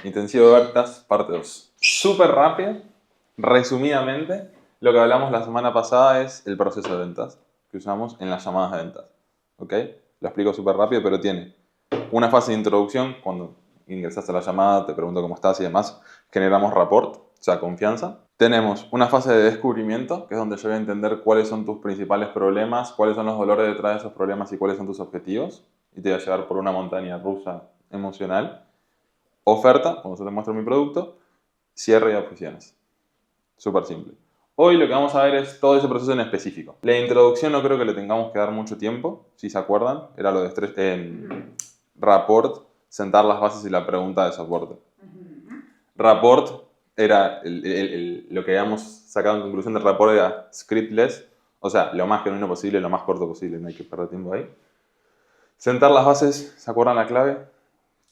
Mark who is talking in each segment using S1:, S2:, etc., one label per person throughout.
S1: Intensivo de ventas, parte 2. Súper rápido, resumidamente, lo que hablamos la semana pasada es el proceso de ventas que usamos en las llamadas de ventas. ¿Ok? Lo explico súper rápido, pero tiene una fase de introducción, cuando ingresas a la llamada, te pregunto cómo estás y demás, generamos rapport, o sea, confianza. Tenemos una fase de descubrimiento, que es donde yo voy a entender cuáles son tus principales problemas, cuáles son los dolores detrás de esos problemas y cuáles son tus objetivos. Y te voy a llevar por una montaña rusa emocional. Oferta, cuando yo te muestro mi producto. Cierre y objeciones. Súper simple. Hoy lo que vamos a ver es todo ese proceso en específico. La introducción no creo que le tengamos que dar mucho tiempo, si se acuerdan. Era lo de estrés, rapport, sentar las bases y la pregunta de soporte. Rapport era lo que habíamos sacado en conclusión del rapport era scriptless, o sea, lo más genuino posible, lo más corto posible, no hay que perder tiempo ahí. Sentar las bases, ¿se acuerdan la clave?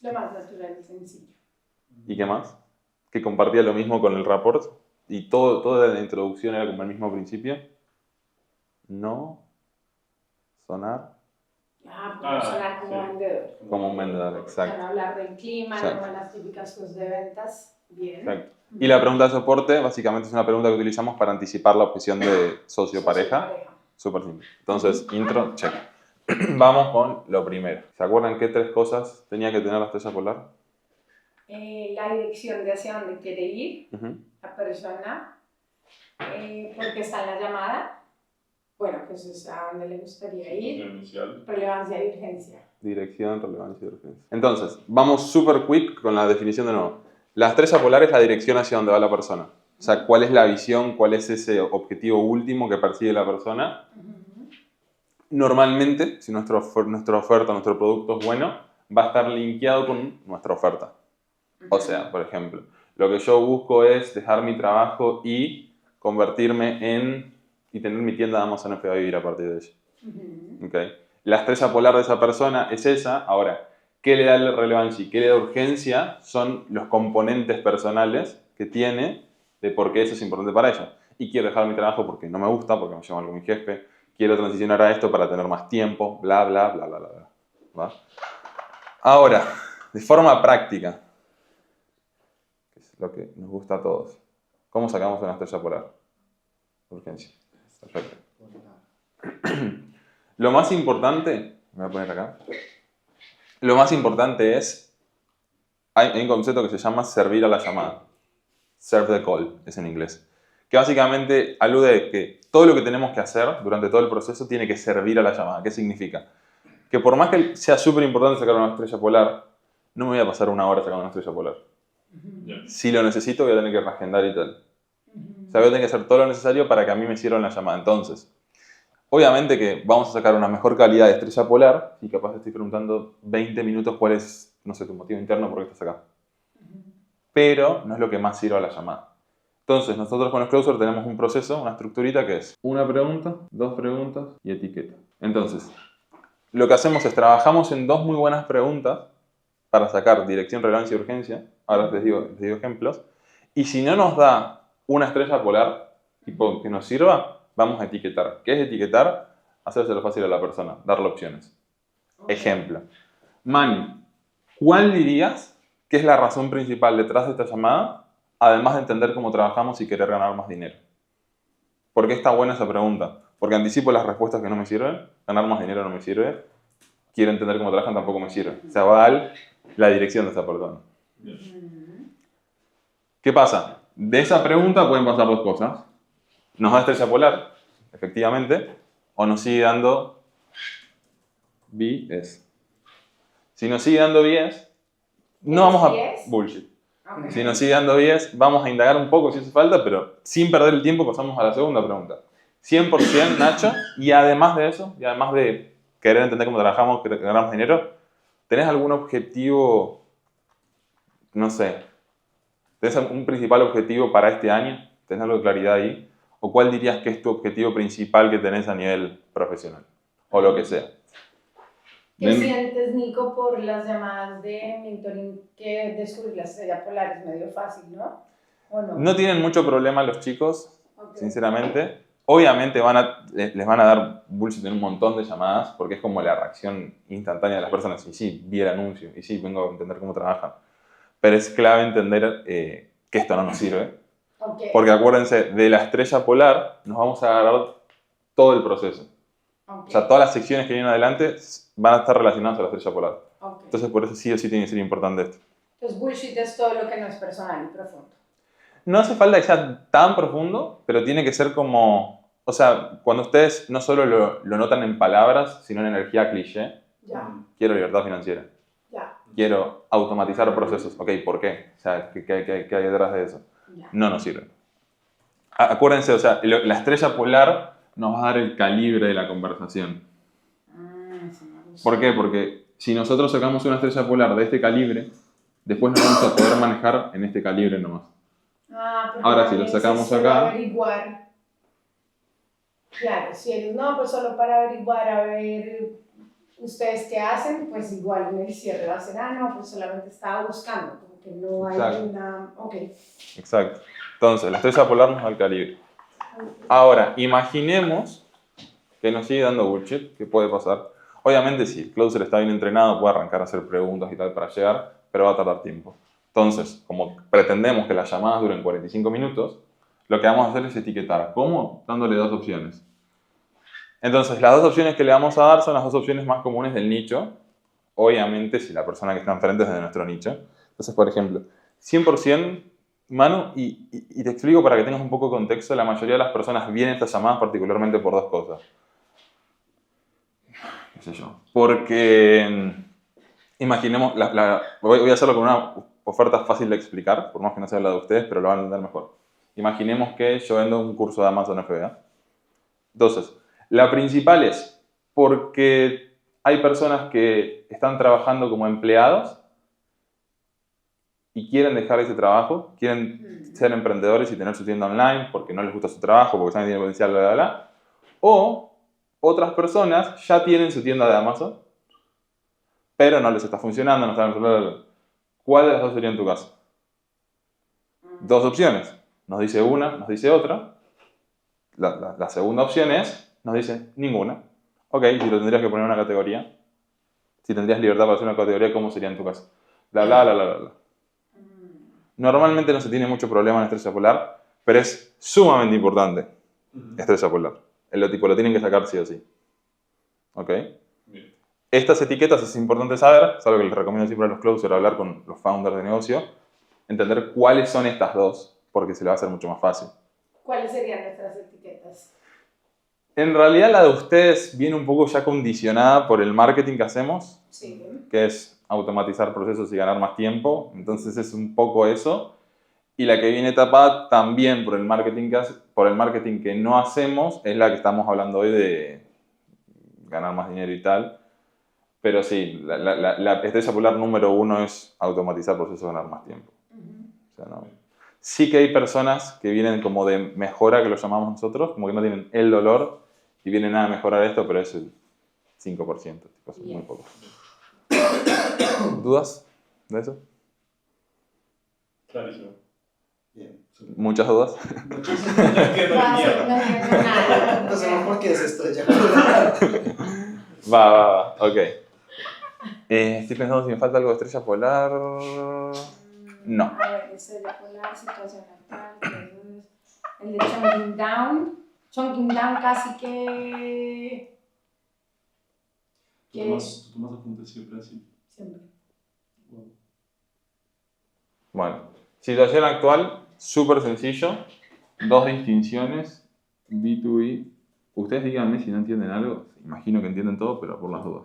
S2: Lo más natural y sencillo.
S1: ¿Y qué más? Que compartía lo mismo con el rapport y toda la introducción era como el mismo principio. No sonar.
S2: Sonar como vendedor.
S1: Como un vendedor, exacto.
S2: Van a hablar del clima,
S1: Exacto.
S2: no las típicas cosas de ventas. Bien.
S1: Exacto. Y la pregunta de soporte básicamente es una pregunta que utilizamos para anticipar la objeción de socio-pareja. Súper simple. Entonces, intro, check. Vamos con lo primero. ¿Se acuerdan qué 3 cosas tenía que tener la estrella polar?
S2: La dirección de hacia dónde quiere ir la persona, por qué está en la llamada, bueno, pues es a dónde le gustaría ir, relevancia y urgencia. Dirección, relevancia y urgencia.
S1: Entonces, vamos súper quick con la definición de nuevo. La estrella polar es la dirección hacia donde va la persona. O sea, cuál es la visión, cuál es ese objetivo último que persigue la persona. Normalmente, si nuestra oferta, nuestro producto es bueno, va a estar linkeado con nuestra oferta. O sea, por ejemplo, lo que yo busco es dejar mi trabajo y convertirme y tener mi tienda de Amazon FBA y vivir a partir de ella. ¿Okay? La estrella polar de esa persona es esa. Ahora, ¿qué le da relevancia y qué le da urgencia? Son los componentes personales que tiene de por qué eso es importante para ella. Y quiero dejar mi trabajo porque no me gusta, porque me lleva algo mi jefe. Quiero transicionar a esto para tener más tiempo, bla, bla, bla, bla, bla. ¿Va? Ahora, de forma práctica, que es lo que nos gusta a todos. ¿Cómo sacamos una estrella polar? Urgencia. Perfecto. Lo más importante, me voy a poner acá. Lo más importante es, hay un concepto que se llama servir a la llamada. Serve the call, es en inglés. Que básicamente alude a que todo lo que tenemos que hacer durante todo el proceso tiene que servir a la llamada. ¿Qué significa? Que por más que sea súper importante sacar una estrella polar, no me voy a pasar 1 hora sacando una estrella polar. Si lo necesito, voy a tener que reagendar y tal. O sea, voy a tener que hacer todo lo necesario para que a mí me sirva la llamada. Entonces, obviamente que vamos a sacar una mejor calidad de estrella polar y capaz te estoy preguntando 20 minutos cuál es, no sé, tu motivo interno por qué estás acá. Pero no es lo que más sirve a la llamada. Entonces, nosotros con los closers tenemos un proceso, una estructurita que es una pregunta, 2 preguntas y etiqueta. Entonces, lo que hacemos es trabajamos en 2 muy buenas preguntas para sacar dirección, relevancia y urgencia. Ahora les digo ejemplos. Y si no nos da una estrella polar tipo que nos sirva, vamos a etiquetar. ¿Qué es etiquetar? Hacérselo fácil a la persona, darle opciones. Ejemplo. Mani, ¿cuál dirías que es la razón principal detrás de esta llamada, además de entender cómo trabajamos y querer ganar más dinero? ¿Por qué está buena esa pregunta? Porque anticipo las respuestas que no me sirven. Ganar más dinero no me sirve. Quiero entender cómo trabajan tampoco me sirve. O sea, va a dar la dirección de esa persona. ¿Qué pasa? De esa pregunta pueden pasar 2 cosas. Nos da estrella polar, efectivamente, o nos sigue dando BS. Si nos sigue dando BS, no vamos a... Bullshit. Okay. Si nos sigue dando BS, vamos a indagar un poco si hace falta, pero sin perder el tiempo pasamos a la segunda pregunta. 100% Nacho, y además de eso, y además de querer entender cómo trabajamos, querer ganar más dinero, ¿tenés algún objetivo, no sé, tenés un principal objetivo para este año? ¿Tenés algo de claridad ahí? ¿O cuál dirías que es tu objetivo principal que tenés a nivel profesional? O lo que sea.
S2: ¿Qué sientes, Nico, por las llamadas de mentoring que descubrir la estrella polar es medio fácil, ¿no? ¿O no?
S1: No tienen mucho problema los chicos, sinceramente. Obviamente les van a dar bullshit en un montón de llamadas porque es como la reacción instantánea de las personas. Y sí, vi el anuncio. Y sí, vengo a entender cómo trabajan. pero es clave entender que esto no nos sirve.
S2: Okay.
S1: Porque acuérdense, de la estrella polar nos vamos a agarrar todo el proceso.
S2: Okay.
S1: O sea, todas las secciones que vienen adelante van a estar relacionadas a la estrella polar.
S2: Okay.
S1: Entonces, por eso sí o sí tiene que ser importante esto.
S2: Entonces, bullshit es todo lo que no es personal y profundo.
S1: No hace falta que sea tan profundo, pero tiene que ser como... O sea, cuando ustedes no solo lo notan en palabras, sino en energía cliché.
S2: Ya.
S1: Quiero libertad financiera.
S2: Ya.
S1: Quiero automatizar procesos. Ok, ¿por qué? O sea, ¿qué hay detrás de eso?
S2: Ya.
S1: No nos sirve. Acuérdense, o sea, la estrella polar nos va a dar el calibre de la conversación. ¿Por qué? Porque si nosotros sacamos una estrella polar de este calibre, después nos vamos a poder manejar en este calibre nomás. Ahora, si lo sacamos acá...
S2: Averiguar. Claro, si ellos no, pues solo para averiguar, a ver, ustedes qué hacen, pues igual en el cierre va a ser, no, pues solamente estaba buscando, como que no hay una... Ok.
S1: Exacto. Entonces, la estrella polar nos da el calibre. Ahora, imaginemos que nos sigue dando bullshit, ¿qué puede pasar? Obviamente, si el closer está bien entrenado, puede arrancar a hacer preguntas y tal para llegar, pero va a tardar tiempo. Entonces, como pretendemos que las llamadas duren 45 minutos, lo que vamos a hacer es etiquetar. ¿Cómo? Dándole dos opciones. Entonces, las dos opciones que le vamos a dar son las dos opciones más comunes del nicho. Obviamente, si la persona que está enfrente es de nuestro nicho. Entonces, por ejemplo, 100%, Manu, y te explico para que tengas un poco de contexto, la mayoría de las personas vienen a estas llamadas particularmente por dos cosas. ¿Qué sé yo? Porque, imaginemos, voy a hacerlo con una oferta fácil de explicar, por más que no sea la de ustedes, pero lo van a entender mejor. Imaginemos que yo vendo un curso de Amazon FBA. Entonces, la principal es porque hay personas que están trabajando como empleados y quieren dejar ese trabajo, quieren ser emprendedores y tener su tienda online porque no les gusta su trabajo, porque saben que tiene potencial, bla, bla, bla. O otras personas ya tienen su tienda de Amazon, pero no les está funcionando, no están... Bla, bla, bla. ¿Cuál de las dos sería en tu caso? Dos opciones. Nos dice una, nos dice otra. La segunda opción es, nos dice ninguna. Ok, si lo tendrías que poner en una categoría, si tendrías libertad para hacer una categoría, ¿cómo sería en tu caso? Bla, bla, bla, bla, bla. Normalmente no se tiene mucho problema en estrella polar, pero es sumamente importante estrella polar. Lo tienen que sacar sí o sí. ¿Ok? Bien. Estas etiquetas es importante saber, es algo que les recomiendo siempre a los closers, hablar con los founders de negocio, entender cuáles son estas dos, porque se le va a hacer mucho más fácil.
S2: ¿Cuáles serían nuestras etiquetas?
S1: En realidad la de ustedes viene un poco ya condicionada por el marketing que hacemos,
S2: sí,
S1: que es automatizar procesos y ganar más tiempo. Entonces es un poco eso. Y la que viene tapada también por el marketing que no hacemos, es la que estamos hablando hoy de ganar más dinero y tal. Pero sí, la estrella polar número uno es automatizar procesos y ganar más tiempo. O sea, no. Sí que hay personas que vienen como de mejora, que lo llamamos nosotros, como que no tienen el dolor y vienen a mejorar esto, pero es el 5%, tipo, es muy poco. ¿Dudas de eso?
S3: Clarísimo. Bien.
S1: ¿Muchas dudas?
S3: Muchas. Ya que no hay mierda.
S4: No sé por qué es estrella polar.
S1: Va, ok. Estoy pensando si me falta algo de estrella polar. No.
S2: A ver, estrella polar, situación actual, el de Chunking Down. Chunking Down casi que...
S3: ¿Tú tomas apuntes siempre así?
S2: Siempre.
S3: Wow.
S1: Bueno, situación actual, súper sencillo. Dos distinciones, B2B. Ustedes díganme si no entienden algo. Imagino que entienden todo, pero por las dudas.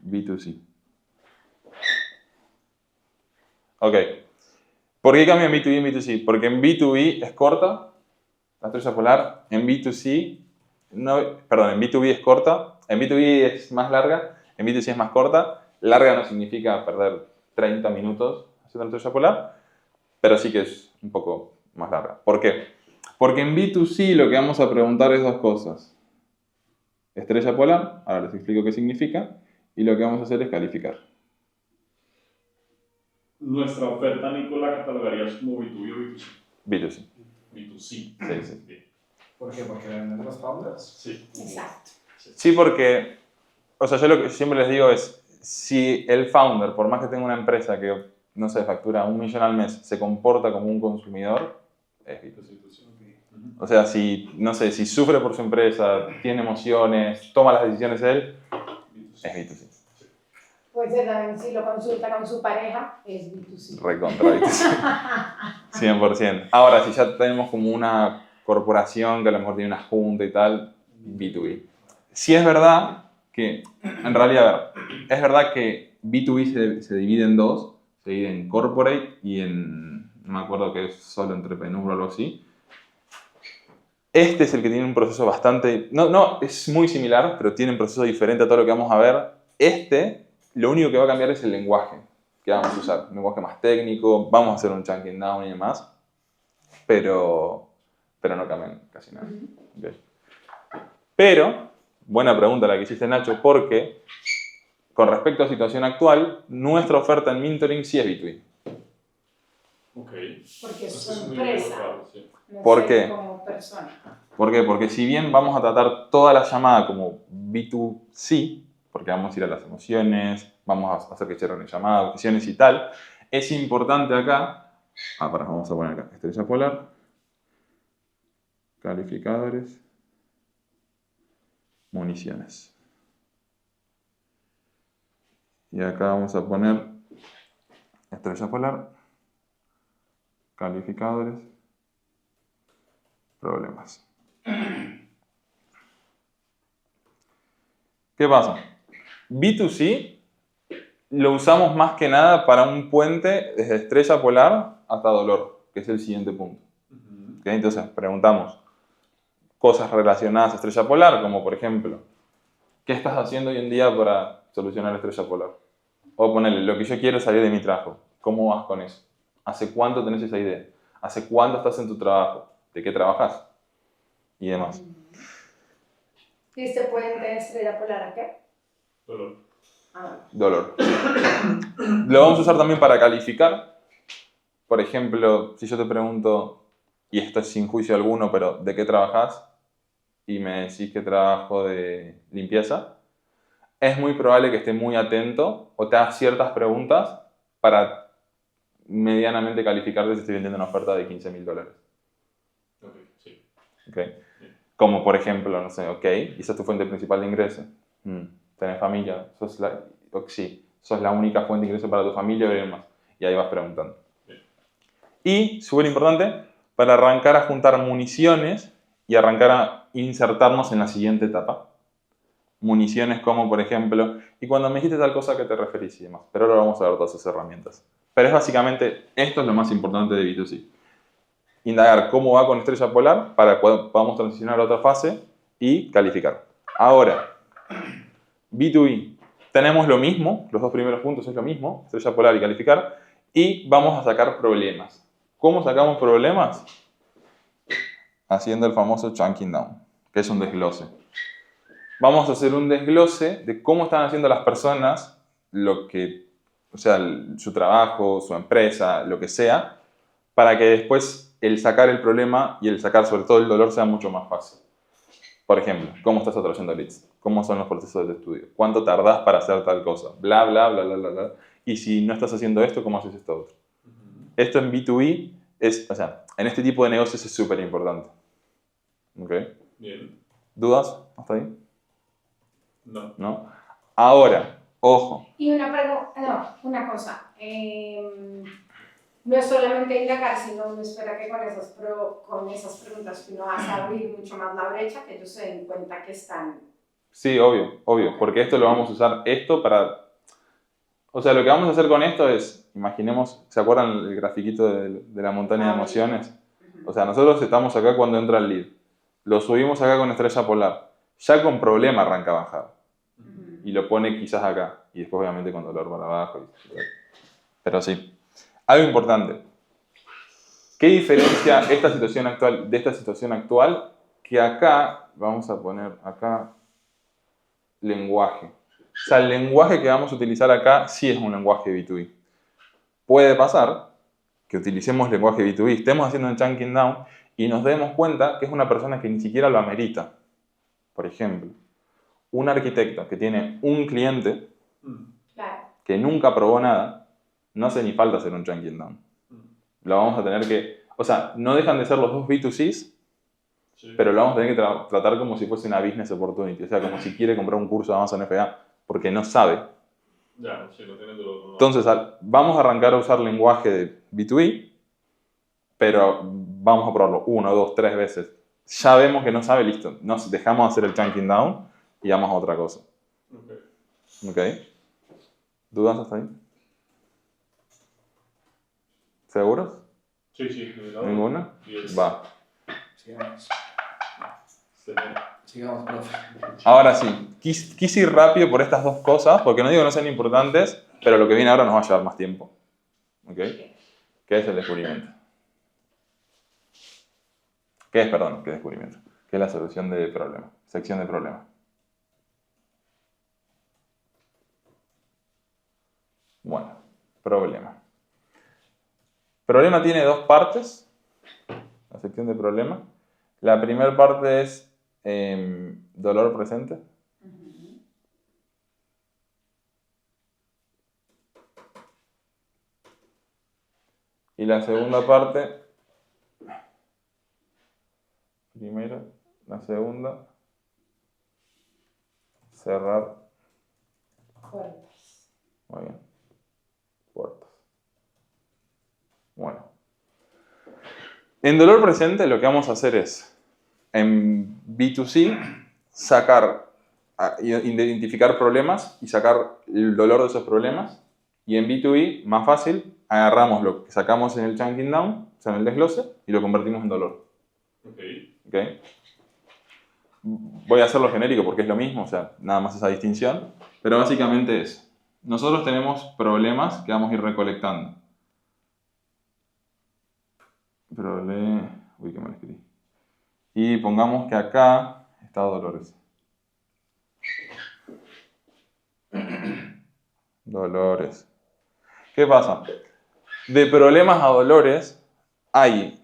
S1: B2C. Ok. ¿Por qué cambio en B2B y en B2C? Porque en B2B es corta, la estrella polar. En B2C, en B2B es corta. En B2B es más larga. En B2C es más corta. Larga no significa perder 30 minutos haciendo la estrella polar, pero sí que es un poco más larga. ¿Por qué? Porque en B2C lo que vamos a preguntar es dos cosas. Estrella polar, ahora les explico qué significa, y lo que vamos a hacer es calificar.
S3: Nuestra oferta, Nico, la catalogarías como B2B o B2C.
S1: B2C.
S3: B2C.
S1: Sí, sí.
S3: Bien.
S4: ¿Por qué? ¿Porque venden los founders?
S3: Sí.
S2: Exacto.
S1: Sí, porque, o sea, yo lo que siempre les digo es, si el founder, por más que tenga una empresa que no sé, factura 1 millón al mes, se comporta como un consumidor, es B2C. O sea, si, no sé, si sufre por su empresa, tiene emociones, toma las decisiones él, es B2C.
S2: Puede ser también si lo consulta con su pareja, es B2C.
S1: Recontra B2C. 100%. Ahora, si ya tenemos como una corporación que a lo mejor tiene una junta y tal, B2B. Sí es verdad que, en realidad, a ver, es verdad que B2B se divide en dos, se divide en corporate y en, no me acuerdo que es solo entrepreneur o algo así. Este es el que tiene un proceso bastante, no, es muy similar, pero tiene un proceso diferente a todo lo que vamos a ver. Este, lo único que va a cambiar es el lenguaje que vamos a usar, un lenguaje más técnico, vamos a hacer un chunking down y demás, pero no cambian casi nada. Okay. Pero, buena pregunta la que hiciste, Nacho, porque con respecto a la situación actual, nuestra oferta en mentoring sí es B2B.
S3: Ok.
S2: Porque es
S3: Eso
S2: su
S3: muy
S2: empresa,
S3: claro, sí.
S2: no
S1: ¿Por
S2: es
S1: qué?
S2: él como persona.
S1: ¿Por qué? Porque si bien vamos a tratar toda la llamada como B2C, porque vamos a ir a las emociones, vamos a hacer que cierren la llamada, objeciones y tal, es importante acá, vamos a poner acá, estrella polar, calificadores, municiones. Y acá vamos a poner estrella polar, calificadores, problemas. ¿Qué pasa? B2C lo usamos más que nada para un puente desde estrella polar hasta dolor, que es el siguiente punto. ¿Okay? Entonces preguntamos cosas relacionadas a estrella polar, como por ejemplo, ¿qué estás haciendo hoy en día para solucionar estrella polar? O ponerle, lo que yo quiero es salir de mi trabajo. ¿Cómo vas con eso? ¿Hace cuánto tenés esa idea? ¿Hace cuánto estás en tu trabajo? ¿De qué trabajas? Y demás.
S2: ¿Y este puente estrella polar a qué?
S3: Dolor.
S1: Dolor. Lo vamos a usar también para calificar. Por ejemplo, si yo te pregunto, y esto es sin juicio alguno, pero ¿de qué trabajas? Y me decís que trabajo de limpieza, es muy probable que esté muy atento o te haga ciertas preguntas para medianamente calificarte si estoy vendiendo una oferta de $15.000.
S3: Ok, sí.
S1: ¿Okay? Como por ejemplo, no sé, ok, ¿y esa es tu fuente principal de ingreso? ¿Tenés familia? Sí, sos la única fuente de ingreso para tu familia o demás. Y ahí vas preguntando.
S3: Bien.
S1: Y, súper importante, para arrancar a juntar municiones y arrancar a insertarnos en la siguiente etapa. Municiones como, por ejemplo, y cuando me dijiste tal cosa, ¿a qué te referís y demás? Pero ahora vamos a ver todas esas herramientas. Pero es básicamente, esto es lo más importante de B2C. Indagar cómo va con estrella polar para que podamos transicionar a otra fase y calificar. Ahora, B2B, tenemos lo mismo, los dos primeros puntos es lo mismo, estrella polar y calificar, y vamos a sacar problemas. ¿Cómo sacamos problemas? Haciendo el famoso chunking down, que es un desglose. Vamos a hacer un desglose de cómo están haciendo las personas lo que, o sea, su trabajo, su empresa, lo que sea, para que después el sacar el problema y el sacar sobre todo el dolor sea mucho más fácil. Por ejemplo, ¿cómo estás atrayendo leads? ¿Cómo son los procesos de estudio? ¿Cuánto tardás para hacer tal cosa? Bla, bla, bla, bla, bla, bla. Y si no estás haciendo esto, ¿cómo haces esto otro? Esto en B2B es, o sea, en este tipo de negocios es súper importante. ¿Ok?
S3: Bien.
S1: ¿Dudas hasta ahí?
S3: No.
S1: ¿No? Ahora, ojo.
S2: Y una cosa. No es solamente indagar, sino uno espera que con esas preguntas que uno hace abrir mucho más la brecha, que ellos se den cuenta que están...
S1: Sí, obvio, porque esto lo vamos a usar para... O sea, lo que vamos a hacer con esto es, imaginemos, ¿se acuerdan el grafiquito de la montaña de emociones? O sea, nosotros estamos acá cuando entra el lead. Lo subimos acá con estrella polar. Ya con problema arranca a bajar. Y lo pone quizás acá. Y después obviamente con dolor para abajo. Pero sí. Algo importante. ¿Qué diferencia esta situación actual de esta situación actual? Que acá, vamos a poner acá, lenguaje. O sea, el lenguaje que vamos a utilizar acá sí es un lenguaje B2B. Puede pasar que utilicemos lenguaje B2B, estemos haciendo un chunking down y nos demos cuenta que es una persona que ni siquiera lo amerita. Por ejemplo, un arquitecto que tiene un cliente que nunca probó nada, no hace ni falta hacer un chunking down. Lo vamos a tener que... O sea, no dejan de ser los dos B2Cs,
S3: Sí.
S1: pero lo vamos a tener que tratar como si fuese una business opportunity. O sea, como si quiere comprar un curso de Amazon FBA, porque no sabe.
S3: Ya, sí, no tienen dolor. No.
S1: Entonces, vamos a arrancar a usar lenguaje de B2B, pero vamos a probarlo 1, 2, 3 veces. Ya vemos que no sabe, listo. Nos dejamos hacer el chunking down y vamos a otra cosa. ¿Ok? ¿Dudas hasta ahí? ¿Seguros?
S3: Sí, sí.
S1: ¿Ninguna?
S3: Yes.
S1: Va.
S4: Sigamos.
S3: Excelente.
S4: Sigamos, profe.
S1: Ahora sí, quise ir rápido por estas dos cosas, porque no digo que no sean importantes, pero lo que viene ahora nos va a llevar más tiempo. ¿Ok? ¿Qué es el descubrimiento? ¿Qué es, perdón, qué descubrimiento? ¿Qué es la solución de problema? Sección de problema. Bueno, problema. Problema tiene dos partes, la sección de problema. La primera parte es dolor presente. Y la segunda parte, primero, la segunda, cerrar.
S2: Puertas.
S1: Muy bien. Puertas. Bueno. En dolor presente lo que vamos a hacer es, en B2C, identificar problemas y sacar el dolor de esos problemas. Y en B2B, más fácil, agarramos lo que sacamos en el chunking down, o sea, en el desglose, y lo convertimos en dolor. ¿Ok? Voy a hacerlo genérico porque es lo mismo, o sea, nada más esa distinción. Pero básicamente es, nosotros tenemos problemas que vamos a ir recolectando. Uy, qué mal escribí. Y pongamos que acá está dolores. Dolores. ¿Qué pasa? De problemas a dolores hay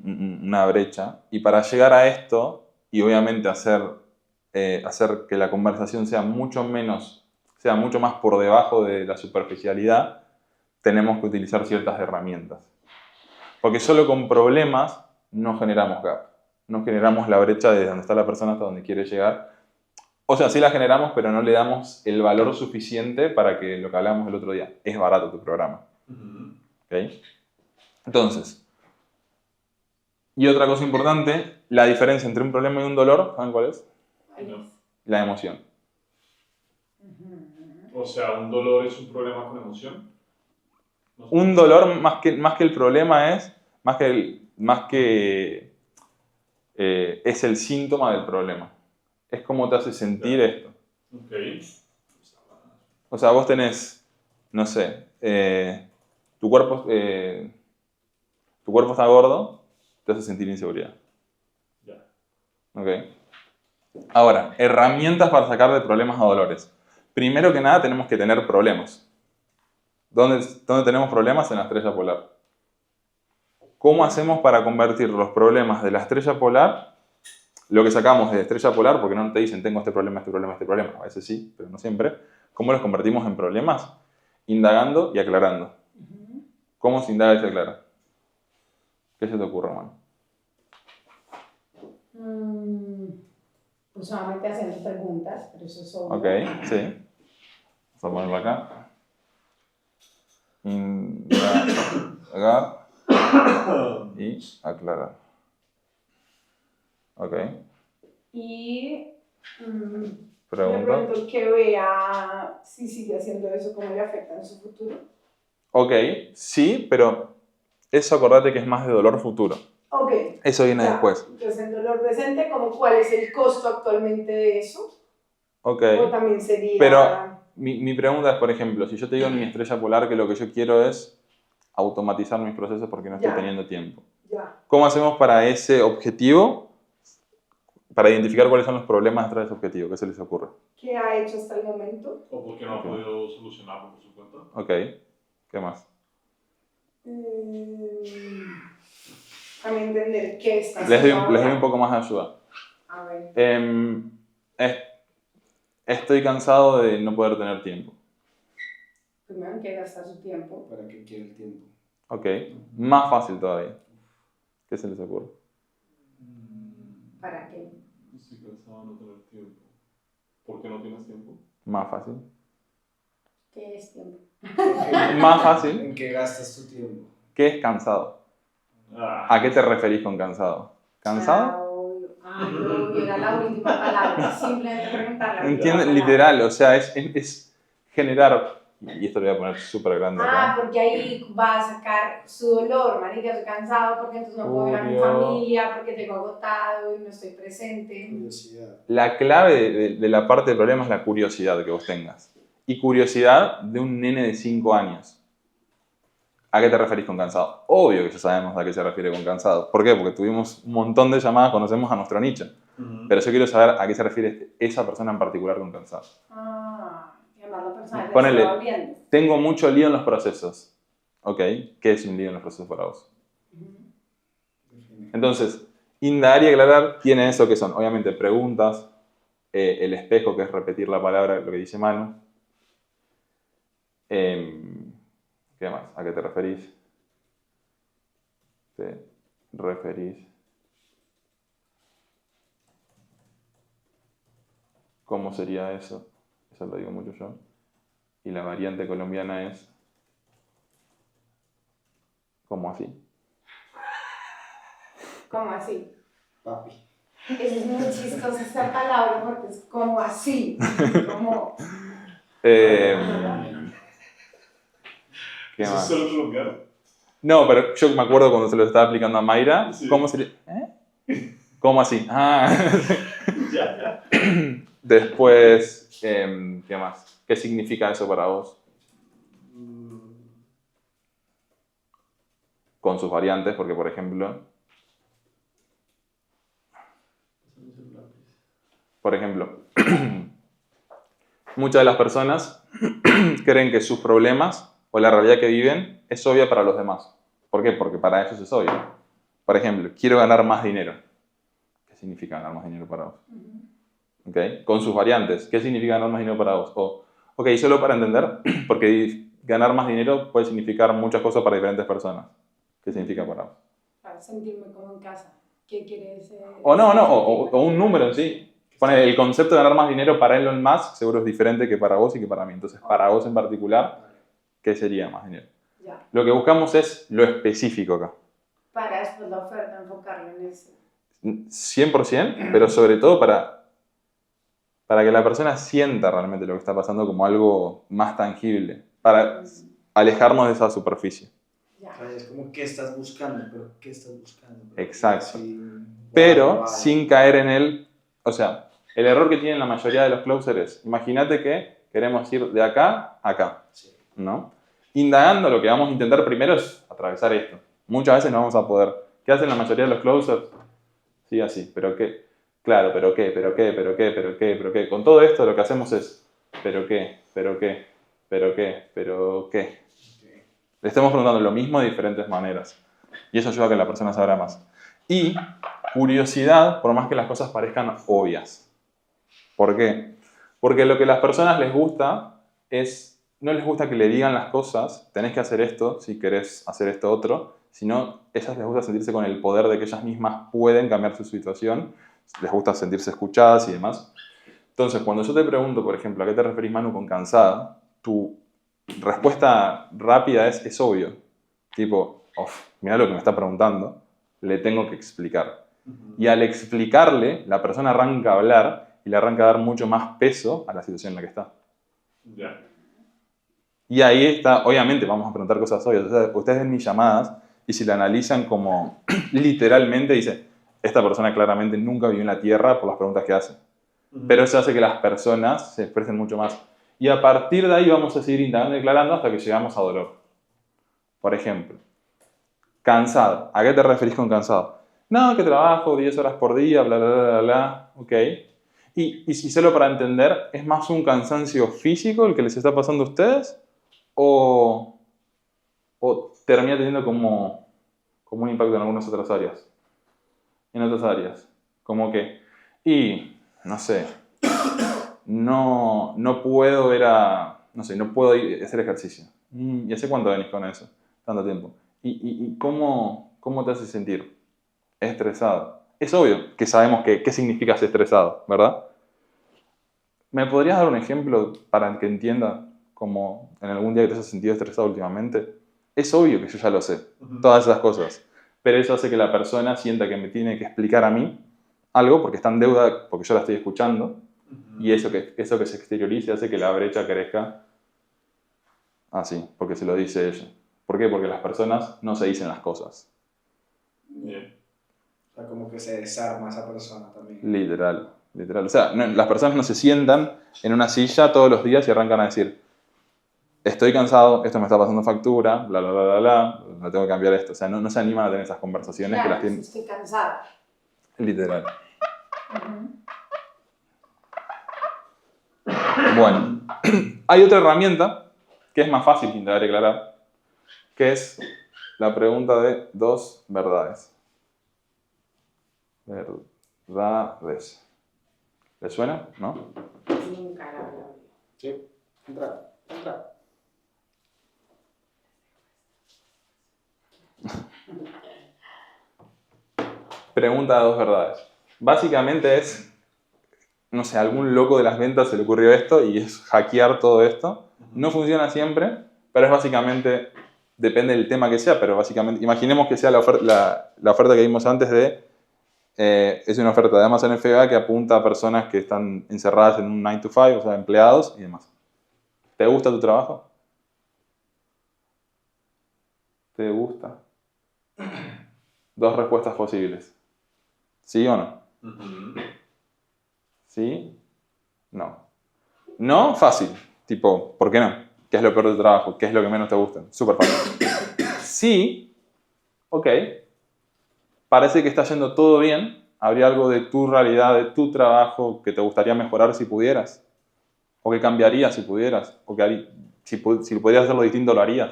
S1: una brecha, y para llegar a esto, y obviamente hacer que la conversación sea mucho más por debajo de la superficialidad, tenemos que utilizar ciertas herramientas. Porque solo con problemas no generamos gap, no generamos la brecha desde donde está la persona hasta donde quiere llegar. O sea, sí la generamos, pero no le damos el valor suficiente para que lo que hablábamos el otro día. Es barato tu programa. ¿Okay? Entonces, y otra cosa importante, la diferencia entre un problema y un dolor, ¿saben cuál es?
S3: No.
S1: La emoción.
S3: O sea, ¿un dolor es un problema con emoción? No sé.
S1: Un dolor, más que el problema, es es el síntoma del problema. Es cómo te hace sentir esto.
S3: Ok.
S1: O sea, vos tenés, no sé, tu cuerpo está gordo, te hace sentir inseguridad.
S3: Ya.
S1: ¿Ok? Ahora, herramientas para sacar de problemas a dolores. Primero que nada, tenemos que tener problemas. ¿Dónde tenemos problemas? En la estrella polar. ¿Cómo hacemos para convertir los problemas de la estrella polar, lo que sacamos de la estrella polar, porque no te dicen tengo este problema, este problema, este problema, a veces sí, pero no siempre, cómo los convertimos en problemas? Indagando y aclarando. ¿Cómo se indaga y se aclara? ¿Qué se te ocurre, Juan?
S2: Pues solamente haciendo preguntas, pero eso es obvio.
S1: Ok, sí. Vamos a ponerlo acá. Indagar y aclarar. Ok.
S2: Y le
S1: Pregunta.
S2: pregunto que vea si sigue haciendo eso, cómo le afecta en su futuro.
S1: Ok, sí, pero eso acordate que es más de dolor futuro.
S2: Ok.
S1: Eso viene
S2: Ya.
S1: después.
S2: Entonces, en dolor presente, ¿cómo cuál es el costo actualmente de eso?
S1: Ok.
S2: O también sería...
S1: Pero mi pregunta es, por ejemplo, si yo te digo en mi estrella polar que lo que yo quiero es automatizar mis procesos porque no estoy
S2: Ya.
S1: teniendo tiempo.
S2: Ya.
S1: ¿Cómo hacemos para ese objetivo? Para identificar cuáles son los problemas detrás de ese objetivo. ¿Qué se les ocurre?
S2: ¿Qué ha hecho hasta el momento?
S3: O porque no ha podido solucionarlo por su cuenta.
S1: Ok. ¿Qué más?
S2: También entender qué está
S1: Les
S2: haciendo
S1: doy
S2: ahora.
S1: un poco más de ayuda.
S2: A ver.
S1: Estoy cansado de no poder tener tiempo.
S2: Primero, ¿en qué gasta su tiempo?
S4: ¿Para qué quiere el tiempo?
S1: Ok. Más fácil todavía. ¿Qué se les ocurre?
S2: ¿Para qué?
S3: Estoy cansado de no tener tiempo. ¿Por qué no tienes tiempo?
S1: Más fácil.
S2: ¿Qué es tiempo?
S1: Más fácil.
S4: ¿En qué gastas tu tiempo?
S1: ¿Qué es cansado?
S3: Ah,
S1: ¿A qué te referís con cansado? ¿Cansado?
S2: Obvio, era la última palabra. Simplemente preguntar la última
S1: Entiende,
S2: palabra.
S1: literal, o sea, es generar, y esto lo voy a poner súper grande acá.
S2: Porque ahí va a sacar su dolor, marica, estoy cansado porque entonces no puedo ver a mi
S1: Obvio.
S2: familia, porque llego agotado y no estoy presente.
S4: Curiosidad.
S1: La clave de la parte del problema es la curiosidad que vos tengas. Y curiosidad de un nene de 5 años. ¿A qué te referís con cansado? Obvio que ya sabemos a qué se refiere con cansado. ¿Por qué? Porque tuvimos un montón de llamadas, conocemos a nuestro nicho. Pero yo quiero saber a qué se refiere esa persona en particular con cansado.
S2: Y además la persona ya
S1: Ponele,
S2: se va volviendo.
S1: tengo mucho lío en los procesos. Ok, ¿qué es un lío en los procesos para vos? Entonces, indagar y aclarar tiene eso que son, obviamente, preguntas, el espejo, que es repetir la palabra, lo que dice Manu. ¿Qué más? ¿A qué te referís? Te referís. ¿Cómo sería eso? Eso lo digo mucho yo. Y la variante colombiana es ¿cómo así?
S2: ¿Cómo así?
S4: Papi.
S2: Es muy chistosa esta palabra porque es como así. Como...
S1: ¿Qué
S3: ¿Eso
S1: más?
S3: es solo colombiano?
S1: No, pero yo me acuerdo cuando se lo estaba aplicando a Mayra.
S3: Sí.
S1: ¿Cómo sería? ¿Cómo así?
S3: Ya.
S1: Después, ¿qué más? ¿Qué significa eso para vos? Con sus variantes, porque por ejemplo, muchas de las personas creen que sus problemas o la realidad que viven es obvia para los demás. ¿Por qué? Porque para ellos es obvio. Por ejemplo, quiero ganar más dinero. ¿Qué significa ganar más dinero para vos? ¿Okay? Con sus variantes, ¿qué significa ganar más dinero para vos? Ok, solo para entender, porque ganar más dinero puede significar muchas cosas para diferentes personas. ¿Qué significa para vos?
S2: Para sentirme como en casa. ¿Qué quiere decir?
S1: O un número en sí. Pone el concepto de ganar más dinero para Elon Musk seguro es diferente que para vos y que para mí. Entonces, para vos en particular, ¿qué sería más dinero?
S2: Ya.
S1: Lo que buscamos es lo específico acá.
S2: Para después la oferta enfocarla en eso.
S1: 100%, pero sobre todo para que la persona sienta realmente lo que está pasando como algo más tangible, para alejarnos de esa superficie.
S2: Ya.
S4: Es como, ¿qué estás buscando? ¿Pero qué estás buscando?
S1: Exacto.
S4: Sí,
S1: Pero
S4: vale.
S1: sin caer en el... O sea, el error que tienen la mayoría de los closers es, imagínate que queremos ir de acá a acá,
S4: Sí.
S1: ¿no? Indagando, lo que vamos a intentar primero es atravesar esto. Muchas veces no vamos a poder. ¿Qué hacen la mayoría de los closers? Sí, así, pero ¿qué? Claro, pero qué. Con todo esto lo que hacemos es, pero qué. Le estamos preguntando lo mismo de diferentes maneras. Y eso ayuda a que la persona se abra más. Y curiosidad, por más que las cosas parezcan obvias. ¿Por qué? Porque lo que a las personas les gusta es, no les gusta que le digan las cosas, tenés que hacer esto si querés hacer esto otro, sino ellas les gusta sentirse con el poder de que ellas mismas pueden cambiar su situación, les gusta sentirse escuchadas y demás. Entonces, cuando yo te pregunto, por ejemplo, ¿a qué te referís, Manu, con cansada? Tu respuesta rápida es obvio. Tipo, mira lo que me está preguntando, le tengo que explicar. Y al explicarle, la persona arranca a hablar y le arranca a dar mucho más peso a la situación en la que está.
S3: Ya.
S1: Y ahí está, obviamente vamos a preguntar cosas obvias. O sea, ustedes ven mis llamadas y si la analizan como literalmente, dice, esta persona claramente nunca vivió en la Tierra por las preguntas que hace. Pero eso hace que las personas se expresen mucho más. Y a partir de ahí vamos a seguir indagando y declarando hasta que llegamos a dolor. Por ejemplo, cansado. ¿A qué te referís con cansado? No, que trabajo 10 horas por día, bla, bla, bla, bla, bla. Ok. Y si solo para entender, ¿es más un cansancio físico el que les está pasando a ustedes? ¿O termina teniendo como un impacto en algunas otras áreas? En otras áreas. Como que, no sé, no puedo ver a no sé, no puedo ir a hacer ejercicio. ¿Y hace cuánto venís con eso? Tanto tiempo. ¿Y cómo te hace sentir? Estresado. Es obvio que sabemos qué significa ser estresado, ¿verdad? ¿Me podrías dar un ejemplo para que entienda cómo en algún día que te has sentido estresado últimamente? Es obvio que yo ya lo sé, todas esas cosas. Pero eso hace que la persona sienta que me tiene que explicar a mí algo porque está en deuda, porque yo la estoy escuchando. Y eso que se exteriorice hace que la brecha crezca así, porque se lo dice ella. ¿Por qué? Porque las personas no se dicen las cosas.
S3: Bien.
S4: O sea, como que se desarma esa persona también.
S1: Literal. O sea, las personas no se sientan en una silla todos los días y arrancan a decir, estoy cansado, esto me está pasando factura, bla, bla, bla, bla, bla, no tengo que cambiar esto. O sea, no se animan a tener esas conversaciones que las tienen.
S2: Estoy cansada.
S1: Literal. Bueno, hay otra herramienta que es más fácil de indagar y aclarar, que es la pregunta de 2 verdades. Verdades. ¿Les suena? ¿No?
S2: Nunca la había oído.
S4: Sí, entra.
S1: Pregunta de 2 verdades. Básicamente es, no sé, a algún loco de las ventas se le ocurrió esto y es hackear todo esto. No funciona siempre, pero es básicamente, depende del tema que sea, pero básicamente, imaginemos que sea la oferta que vimos antes es una oferta de Amazon FBA que apunta a personas que están encerradas en un 9 to 5, o sea, empleados y demás. ¿Te gusta tu trabajo? ¿Te gusta? 2 respuestas posibles. ¿Sí o no? ¿Sí? No. No, fácil. Tipo, ¿por qué no? ¿Qué es lo peor del trabajo? ¿Qué es lo que menos te gusta? Súper fácil. Sí, ok. Parece que está yendo todo bien. ¿Habría algo de tu realidad, de tu trabajo que te gustaría mejorar si pudieras? ¿O que cambiarías si pudieras? ¿O que si pudieras hacerlo distinto lo harías?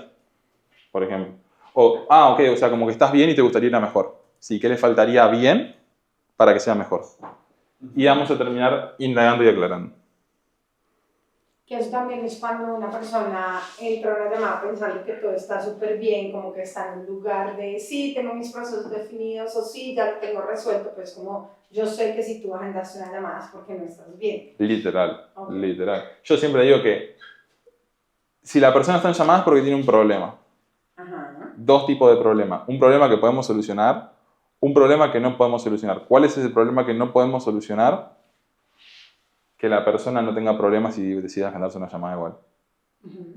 S1: Por ejemplo. O, ok, o sea, como que estás bien y te gustaría ir a mejor. Sí, ¿qué le faltaría bien para que sea mejor? Y vamos a terminar indagando y aclarando.
S2: Que eso también es cuando una persona entra a una llamada pensando que todo está súper bien, como que está en un lugar de sí, tengo mis procesos definidos o sí, ya lo tengo resuelto, pues como yo sé que si tú agendaste una llamada es porque no estás bien.
S1: Literal.
S2: Okay.
S1: Yo siempre digo que si la persona está en llamadas es porque tiene un problema.
S2: Ajá.
S1: 2 tipos de problemas. Un problema que podemos solucionar, un problema que no podemos solucionar. ¿Cuál es ese problema que no podemos solucionar? Que la persona no tenga problemas y decida agendarse una llamada igual.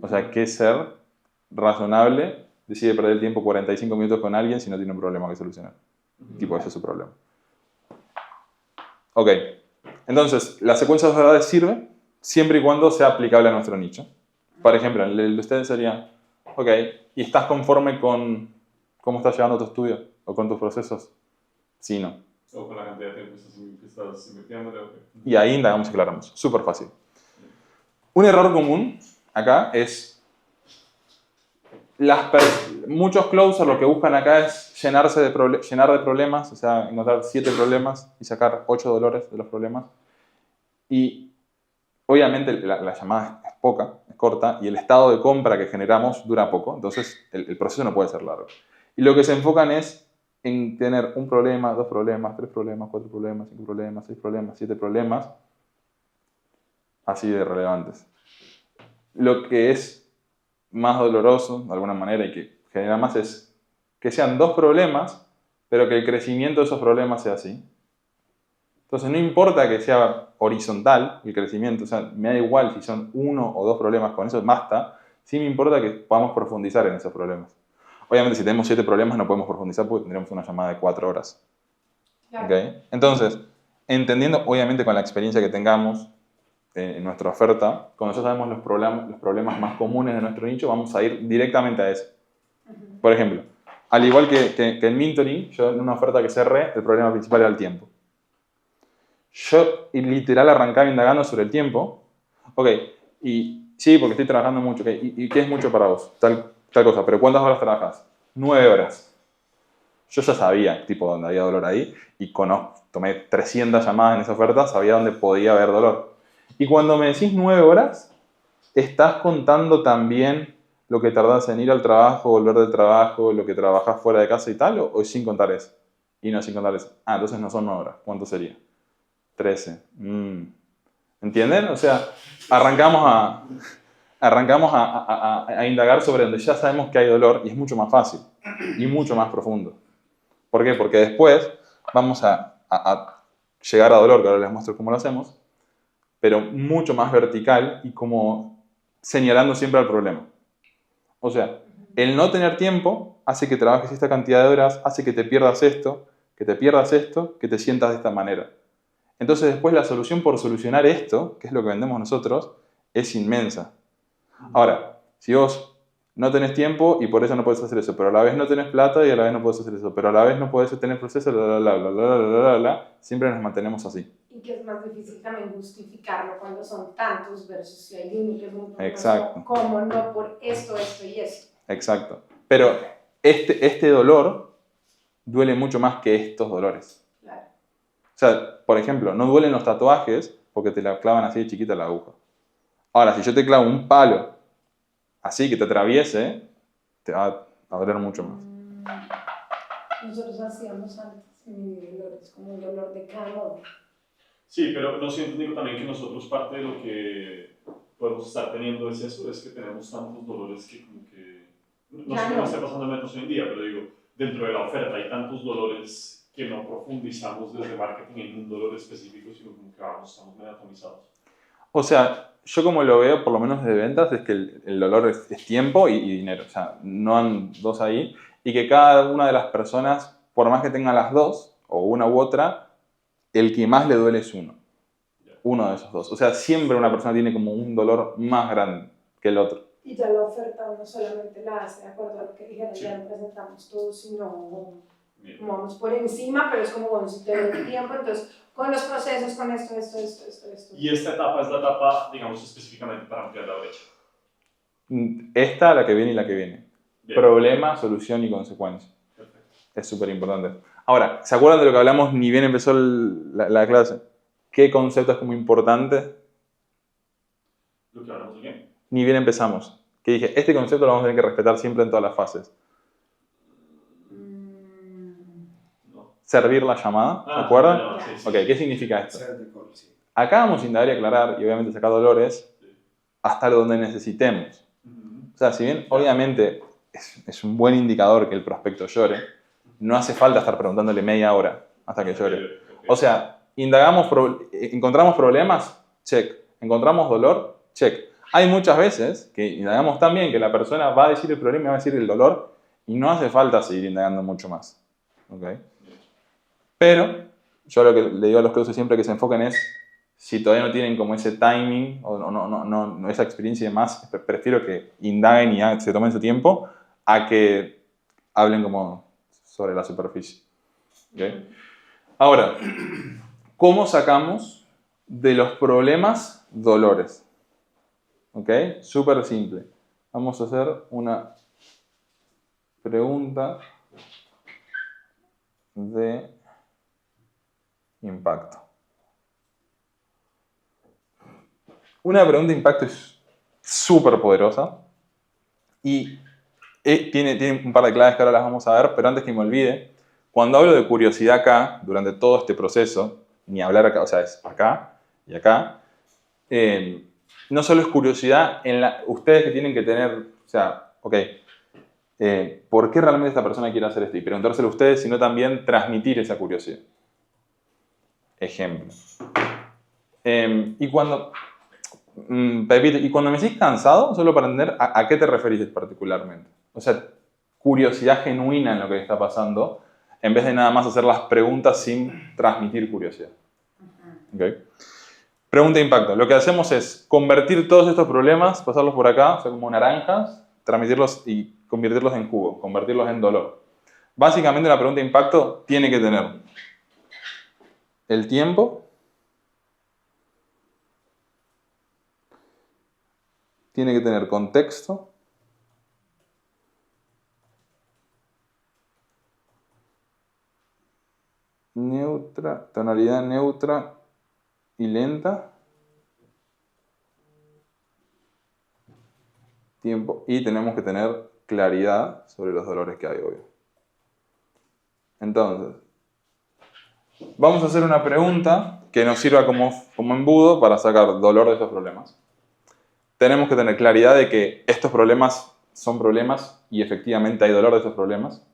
S1: O sea, que ser razonable decide perder el tiempo 45 minutos con alguien si no tiene un problema que solucionar. Tipo, ese es su problema. Ok. Entonces, la secuencia de verdades sirve siempre y cuando sea aplicable a nuestro nicho. Por ejemplo, el de ustedes sería, ok, ¿y estás conforme con cómo estás llevando tu estudio o con tus procesos? Sí, no.
S3: O con la cantidad de tiempo que estás invirtiéndole.
S1: Y ahí indagamos y aclaramos. Súper fácil. Un error común acá es muchos closers lo que buscan acá es llenar de problemas, o sea, encontrar 7 problemas y sacar 8 dolores de los problemas. Y obviamente la llamada es poca, es corta, y el estado de compra que generamos dura poco, entonces el proceso no puede ser largo. Y lo que se enfocan es en tener un problema, 2 problemas, 3 problemas, 4 problemas, 5 problemas, 6 problemas, 7 problemas, así de relevantes. Lo que es más doloroso, de alguna manera, y que genera más es que sean 2 problemas, pero que el crecimiento de esos problemas sea así. Entonces no importa que sea horizontal el crecimiento, o sea, me da igual si son 1 o 2 problemas, con eso basta, sí me importa que podamos profundizar en esos problemas. Obviamente si tenemos 7 problemas no podemos profundizar porque tendríamos una llamada de 4 horas.
S2: Claro.
S1: ¿Okay? Entonces, entendiendo obviamente con la experiencia que tengamos en nuestra oferta, cuando ya sabemos los problemas más comunes de nuestro nicho, vamos a ir directamente a eso. Por ejemplo, al igual que en mentoring, yo en una oferta que cerré, el problema principal era el tiempo. Yo literal arrancaba indagando sobre el tiempo. Ok, y sí, porque estoy trabajando mucho. Okay, ¿y qué es mucho para vos? Tal cosa, pero ¿cuántas horas trabajas? 9 horas. Yo ya sabía, tipo, dónde había dolor ahí, y tomé 300 llamadas en esa oferta, sabía dónde podía haber dolor. Y cuando me decís 9 horas, ¿estás contando también lo que tardás en ir al trabajo, volver del trabajo, lo que trabajás fuera de casa y tal, o sin contar eso? Y no sin contar eso. Ah, entonces no son 9 horas. ¿Cuánto sería? 13. ¿Entienden? O sea, arrancamos a indagar sobre donde ya sabemos que hay dolor y es mucho más fácil y mucho más profundo. ¿Por qué? Porque después vamos a llegar a dolor, que ahora les muestro cómo lo hacemos, pero mucho más vertical y como señalando siempre al problema. O sea, el no tener tiempo hace que trabajes esta cantidad de horas, hace que te pierdas esto, que te sientas de esta manera. Entonces después la solución por solucionar esto, que es lo que vendemos nosotros, es inmensa. Ahora, si vos no tenés tiempo y por eso no podés hacer eso, pero a la vez no tenés plata y a la vez no podés hacer eso, pero a la vez no podés tener proceso, siempre nos mantenemos así.
S2: Y que es más difícil también justificarlo cuando son tantos versus si hay uno que es un poco
S1: Exacto.
S2: más como no por esto y esto.
S1: Exacto. Pero este dolor duele mucho más que estos dolores.
S2: Claro.
S1: O sea, por ejemplo, no duelen los tatuajes porque te la clavan así de chiquita la aguja. Ahora, si yo te clavo un palo así que te atraviese, te va a doler mucho más.
S2: Nosotros hacíamos antes mini dolores, como un dolor de cada modo.
S3: Sí, pero no siento, Nico, también que nosotros parte de lo que podemos estar teniendo es eso, es que tenemos tantos dolores que como que... No sé qué nos está pasando en menos hoy en día, pero digo, dentro de la oferta hay tantos dolores que no profundizamos desde marketing en un dolor específico, sino como que vamos, estamos medio atomizados.
S1: O sea, yo como lo veo, por lo menos de ventas, es que el dolor es tiempo y dinero. O sea, no han dos ahí. Y que cada una de las personas, por más que tengan las dos, o una u otra, el que más le duele es uno. Uno de esos dos. O sea, siempre una persona tiene como un dolor más grande que el otro.
S2: Y ya la oferta no solamente la hace de acuerdo a lo que dijeron, ya lo presentamos todo, sino como vamos por encima, pero es como, bueno, si te doy el tiempo, entonces con los procesos, con esto.
S3: Y esta etapa es la etapa, digamos, específicamente para ampliar la brecha.
S1: Esta, la que viene y la que viene. Bien. Problema, solución y consecuencia.
S3: Perfecto.
S1: Es súper importante. Ahora, ¿se acuerdan de lo que hablamos ni bien empezó la clase? ¿Qué concepto es como importante?
S3: ¿Lo que hablamos de qué?
S1: Ni bien empezamos. Que dije, este concepto lo vamos a tener que respetar siempre en todas las fases.
S3: No.
S1: Servir la llamada, ¿se acuerdan?
S3: No, sí.
S1: Ok, ¿qué significa esto?
S4: Sí.
S1: Acá vamos a indagar y aclarar, y obviamente sacar dolores, hasta donde necesitemos. O sea, si bien obviamente es un buen indicador que el prospecto llore, no hace falta estar preguntándole media hora hasta que llore. O sea, encontramos problemas, check. Encontramos dolor, check. Hay muchas veces que indagamos también que la persona va a decir el problema y va a decir el dolor y no hace falta seguir indagando mucho más. ¿Okay? Pero yo lo que le digo a los que uso siempre que se enfoquen es si todavía no tienen como ese timing o no esa experiencia y demás, prefiero que indaguen y se tomen su tiempo a que hablen como sobre la superficie. ¿Okay? Ahora, ¿cómo sacamos de los problemas dolores? ¿Ok? Súper simple. Vamos a hacer una pregunta de impacto. Una pregunta de impacto es súper poderosa y tiene un par de claves que ahora las vamos a ver, pero antes que me olvide, cuando hablo de curiosidad acá, durante todo este proceso, ni hablar acá, o sea, es acá y acá, no solo es curiosidad ustedes que tienen que tener, o sea, ok, ¿por qué realmente esta persona quiere hacer esto? Y preguntárselo a ustedes, sino también transmitir esa curiosidad. Ejemplo. Y cuando Pepito, y cuando me decís cansado, solo para entender a qué te referís particularmente. O sea, curiosidad genuina en lo que está pasando, en vez de nada más hacer las preguntas sin transmitir curiosidad. ¿Okay? Pregunta de impacto. Lo que hacemos es convertir todos estos problemas, pasarlos por acá, o sea, como naranjas, transmitirlos y convertirlos en jugo, convertirlos en dolor. Básicamente la pregunta de impacto tiene que tener el tiempo, tiene que tener contexto, tonalidad neutra y lenta, tiempo y tenemos que tener claridad sobre los dolores que hay, obvio. Entonces, vamos a hacer una pregunta que nos sirva como embudo para sacar dolor de esos problemas. Tenemos que tener claridad de que estos problemas son problemas y efectivamente hay dolor de esos problemas.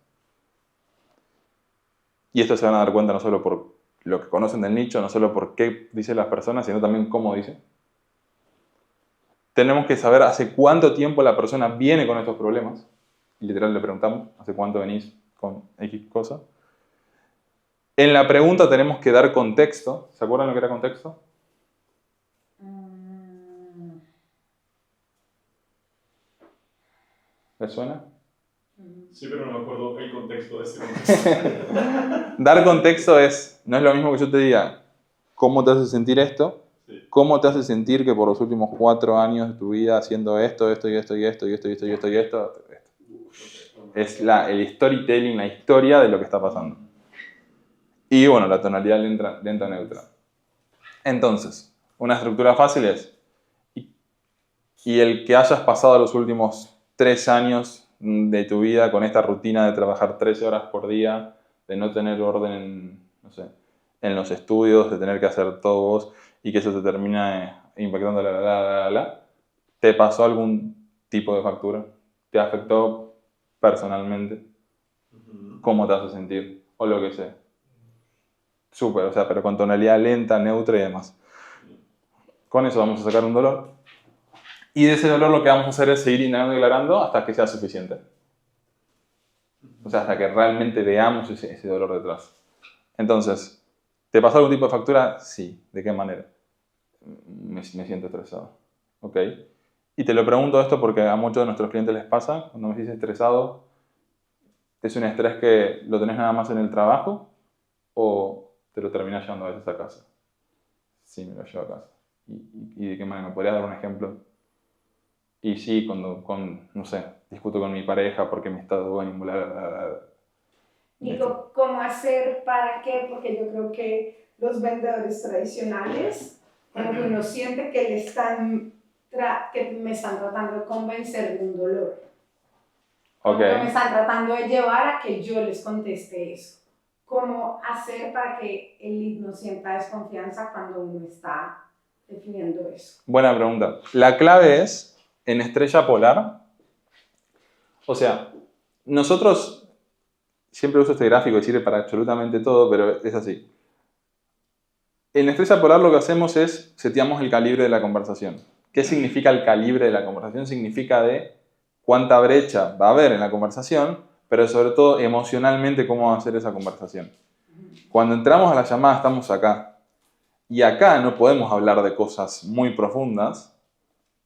S1: Y esto se van a dar cuenta no solo por lo que conocen del nicho, no solo por qué dicen las personas, sino también cómo dicen. Tenemos que saber hace cuánto tiempo la persona viene con estos problemas. Y literal le preguntamos, ¿hace cuánto venís con X cosa? En la pregunta tenemos que dar contexto. ¿Se acuerdan lo que era contexto? ¿Les suena?
S3: Sí, pero no me acuerdo el contexto de este contexto.
S1: Dar contexto no es lo mismo que yo te diga cómo te hace sentir esto, sí. Cómo te hace sentir que por los últimos 4 años de tu vida haciendo esto. Es el storytelling, la historia de lo que está pasando. Y bueno, la tonalidad lenta neutra. Entonces, una estructura fácil es, y el que hayas pasado los últimos 3 años de tu vida con esta rutina de trabajar 13 horas por día, de no tener orden en los estudios, de tener que hacer todo vos y que eso te termina impactando ¿te pasó algún tipo de factura? ¿Te afectó personalmente? ¿Cómo te hace sentir? O lo que sea. Súper, pero con tonalidad lenta, neutra y demás. Con eso vamos a sacar un dolor. Y de ese dolor lo que vamos a hacer es seguir indagando y aclarando hasta que sea suficiente. Hasta que realmente veamos ese dolor detrás. Entonces, ¿te pasó algún tipo de factura? Sí. ¿De qué manera? Me siento estresado. ¿Ok? Y te lo pregunto esto porque a muchos de nuestros clientes les pasa. Cuando me dices estresado, ¿es un estrés que lo tenés nada más en el trabajo? ¿O te lo terminás llevando a veces a casa? Sí, me lo llevo a casa. ¿Y de qué manera? ¿Me podrías dar un ejemplo? Y sí, discuto con mi pareja porque mi estado de ánimo,
S2: Nico, ¿cómo hacer para qué? Porque yo creo que los vendedores tradicionales, como que uno siente que me están tratando de convencer de un dolor.
S1: Okay.
S2: Que me están tratando de llevar a que yo les conteste eso. ¿Cómo hacer para que el lead no sienta desconfianza cuando uno está definiendo eso?
S1: Buena pregunta. La clave es, en estrella polar, nosotros, siempre uso este gráfico y sirve para absolutamente todo, pero es así. En estrella polar lo que hacemos es, seteamos el calibre de la conversación. ¿Qué significa el calibre de la conversación? Significa de cuánta brecha va a haber en la conversación, pero sobre todo emocionalmente cómo va a ser esa conversación. Cuando entramos a la llamada estamos acá. Y acá no podemos hablar de cosas muy profundas,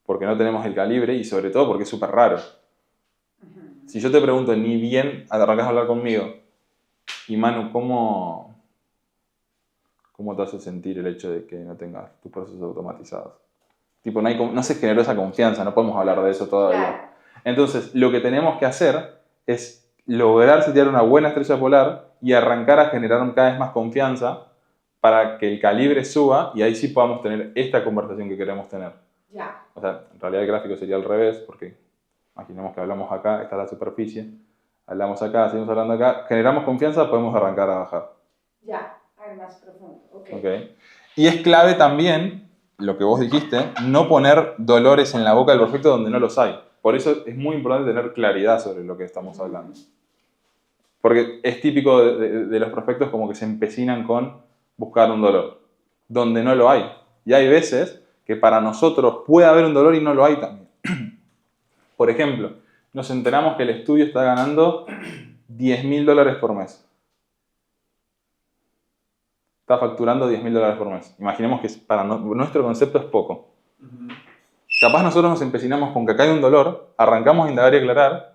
S1: porque no tenemos el calibre y sobre todo porque es súper raro. Si yo te pregunto, ni bien arrancás a hablar conmigo, y Manu, ¿cómo te hace sentir el hecho de que no tengas tus procesos automatizados? No se generó esa confianza, no podemos hablar de eso todavía. Claro. Entonces, lo que tenemos que hacer es lograr setear una buena estrella polar y arrancar a generar cada vez más confianza para que el calibre suba y ahí sí podamos tener esta conversación que queremos tener.
S2: Ya.
S1: En realidad el gráfico sería al revés, porque imaginemos que hablamos acá, esta es la superficie, hablamos acá, seguimos hablando acá, generamos confianza, podemos arrancar a bajar.
S2: Ya, más profundo.
S1: Okay. Y es clave también, lo que vos dijiste, no poner dolores en la boca del prospecto donde no los hay. Por eso es muy importante tener claridad sobre lo que estamos hablando. Porque es típico de los prospectos como que se empecinan con buscar un dolor, donde no lo hay. Y hay veces que para nosotros puede haber un dolor y no lo hay también. Por ejemplo, nos enteramos que el estudio está ganando $10.000 por mes. Está facturando $10.000 por mes. Imaginemos que para nuestro concepto es poco. Capaz nosotros nos empecinamos con que acá hay un dolor, arrancamos a indagar y aclarar,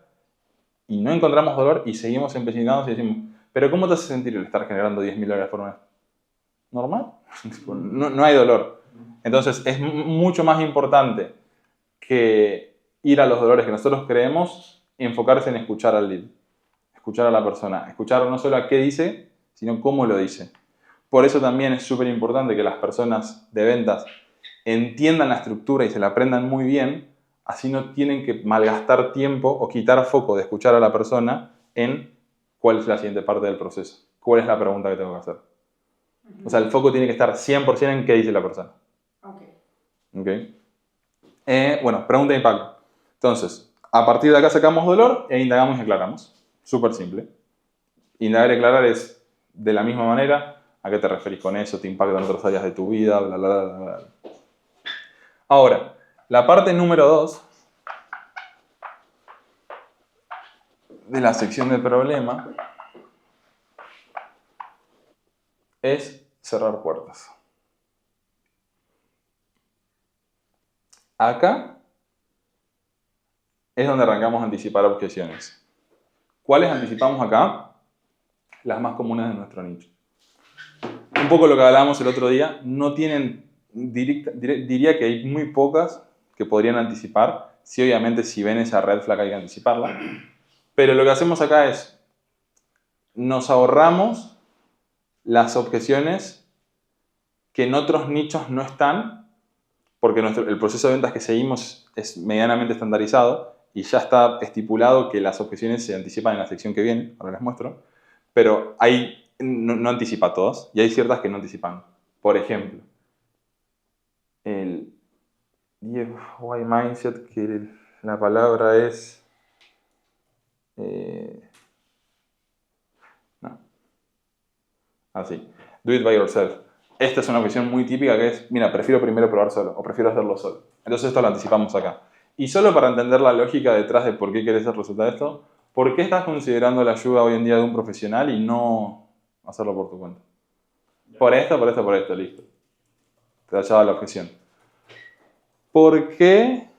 S1: y no encontramos dolor y seguimos empecinándonos y decimos, ¿pero cómo te hace sentir el estar generando $10.000 por mes? ¿Normal? No hay dolor. Entonces es mucho más importante que ir a los dolores que nosotros creemos, enfocarse en escuchar al lead, escuchar a la persona, escuchar no solo a qué dice, sino cómo lo dice. Por eso también es súper importante que las personas de ventas entiendan la estructura y se la aprendan muy bien, Así no tienen que malgastar tiempo o quitar foco de escuchar a la persona en cuál es la siguiente parte del proceso. ¿Cuál es la pregunta que tengo que hacer? O sea, el foco tiene que estar 100% en qué dice la persona. Ok. Bueno, pregunta de impacto. Entonces, a partir de acá sacamos dolor e indagamos y aclaramos. Súper simple. Indagar y aclarar es de la misma manera. ¿A qué te referís con eso? ¿Te impacta en otras áreas de tu vida? Bla, bla, bla, bla, bla. Ahora, la parte número 2 de la sección de problema es cerrar puertas. Acá es donde arrancamos a anticipar objeciones. ¿Cuáles anticipamos acá? Las más comunes de nuestro nicho. Un poco lo que hablábamos el otro día, no tienen, diría que hay muy pocas que podrían anticipar, si obviamente si ven esa red flag hay que anticiparla, pero lo que hacemos acá es, nos ahorramos las objeciones que en otros nichos no están, porque el proceso de ventas que seguimos es medianamente estandarizado y ya está estipulado que las objeciones se anticipan en la sección que viene, ahora les muestro, pero no anticipa todas y hay ciertas que no anticipan. Por ejemplo, el DIY Mindset, que la palabra es... no. Así. Do it by yourself. Esta es una objeción muy típica que es, mira, prefiero primero probar solo o prefiero hacerlo solo. Entonces esto lo anticipamos acá. Y solo para entender la lógica detrás de por qué querés el resultado de esto, ¿por qué estás considerando la ayuda hoy en día de un profesional y no hacerlo por tu cuenta? Por esto, listo. Te ha llevado la objeción. ¿Por qué?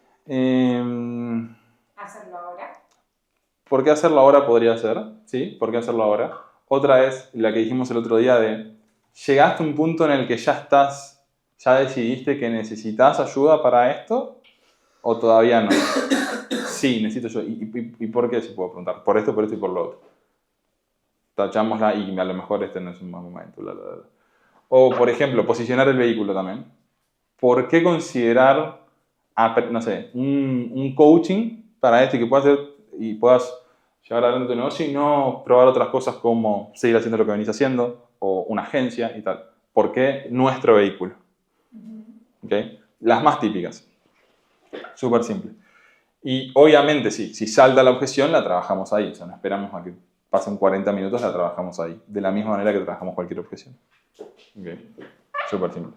S2: ¿Hacerlo ahora?
S1: ¿Por qué hacerlo ahora podría ser? ¿Sí? ¿Por qué hacerlo ahora? Otra es la que dijimos el otro día de, ¿llegaste a un punto en el que ya decidiste que necesitas ayuda para esto? ¿O todavía no? Sí, necesito ayuda. ¿Y por qué? Se puede preguntar. Por esto y por lo otro. Tachámosla y a lo mejor este no es un buen momento. Bla, bla, bla. O, por ejemplo, posicionar el vehículo también. ¿Por qué considerar, no sé, un coaching para esto y que puedas llevar adelante tu negocio y no probar otras cosas como seguir haciendo lo que venís haciendo o una agencia y tal? ¿Por qué nuestro vehículo? ¿Okay? Las más típicas. Súper simple. Y obviamente si salta la objeción la trabajamos ahí. O sea, no esperamos a que pasen 40 minutos, la trabajamos ahí. De la misma manera que trabajamos cualquier objeción. Okay. Súper simple.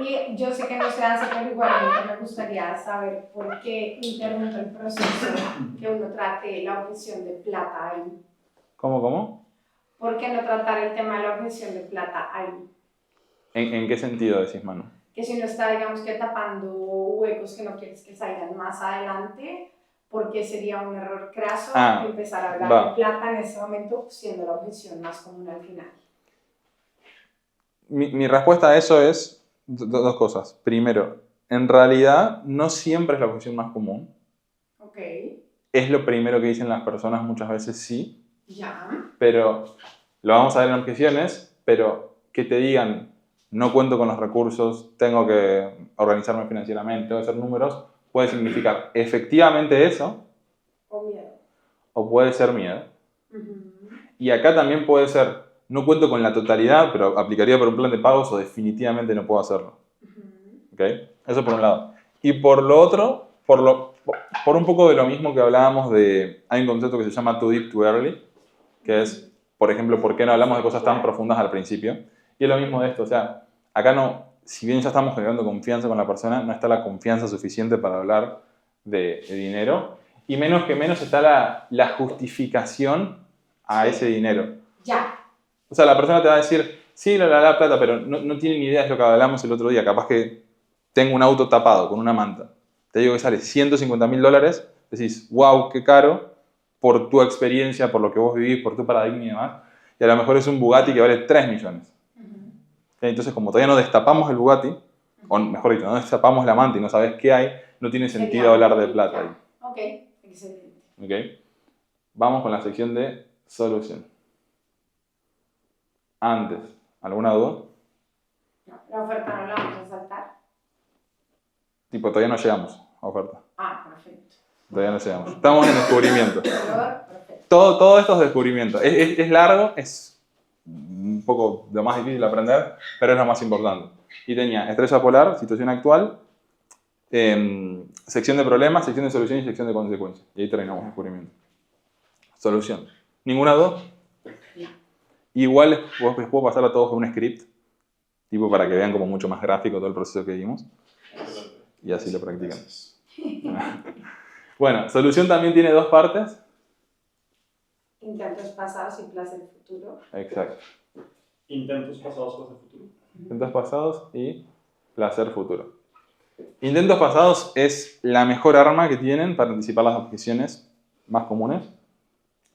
S2: Y yo sé que no se hace, pero igualmente me gustaría saber por qué interrumpe el proceso que uno trate la objeción de plata ahí.
S1: ¿Cómo?
S2: ¿Por qué no tratar el tema de la objeción de plata ahí?
S1: ¿En qué sentido decís, Manu?
S2: Que si uno está, digamos que tapando huecos que no quieres que salgan más adelante, porque sería un error craso empezar a hablar de plata en ese momento, siendo la objeción más común al final.
S1: Mi respuesta a eso es dos cosas. Primero, en realidad no siempre es la objeción más común.
S2: Ok.
S1: Es lo primero que dicen las personas muchas veces, sí.
S2: Ya.
S1: Pero lo vamos a ver en objeciones, pero que te digan, no cuento con los recursos, tengo que organizarme financieramente, tengo que hacer números, puede significar efectivamente eso.
S2: O miedo.
S1: O puede ser miedo. Y acá también puede ser, no cuento con la totalidad, pero aplicaría por un plan de pagos o definitivamente no puedo hacerlo. ¿Okay? Eso por un lado. Y por lo otro, por un poco de lo mismo que hablábamos hay un concepto que se llama too deep, too early, que es, por ejemplo, ¿por qué no hablamos de cosas tan profundas al principio? Y es lo mismo de esto, o sea, acá no, si bien ya estamos generando confianza con la persona, no está la confianza suficiente para hablar de dinero, y menos que menos está la justificación a ese dinero.
S2: Ya.
S1: O sea, la persona te va a decir, sí, la plata, pero no tiene ni idea de lo que hablamos el otro día. Capaz que tengo un auto tapado con una manta. Te digo que sale $150.000, decís, wow, qué caro, por tu experiencia, por lo que vos vivís, por tu paradigma y demás. Y a lo mejor es un Bugatti que vale 3 millones. Entonces, como todavía no destapamos el Bugatti, o mejor dicho, no destapamos la manta y no sabes qué hay, no tiene sentido hablar de plata ahí.
S2: Ok, excelente.
S1: ¿Okay? Vamos con la sección de solución. Antes, ¿alguna duda?
S2: No, la oferta no la vamos a saltar.
S1: Tipo, todavía no llegamos a oferta.
S2: Perfecto.
S1: Todavía no llegamos. Estamos en descubrimiento.
S2: Color, perfecto.
S1: Todo esto es descubrimiento. Es largo, es un poco lo más difícil de aprender, pero es lo más importante. Y tenía estrella polar, situación actual, sección de problemas, sección de solución y sección de consecuencias. Y ahí terminamos descubrimiento. Solución. ¿Ninguna duda? Igual les puedo pasar a todos un script, tipo para que vean como mucho más gráfico todo el proceso que vimos. Y así lo practican. Bueno, solución también tiene dos partes.
S2: Intentos pasados y placer futuro.
S1: Exacto.
S3: Intentos pasados, placer futuro.
S1: Intentos pasados y placer futuro. Intentos pasados es la mejor arma que tienen para anticipar las objeciones más comunes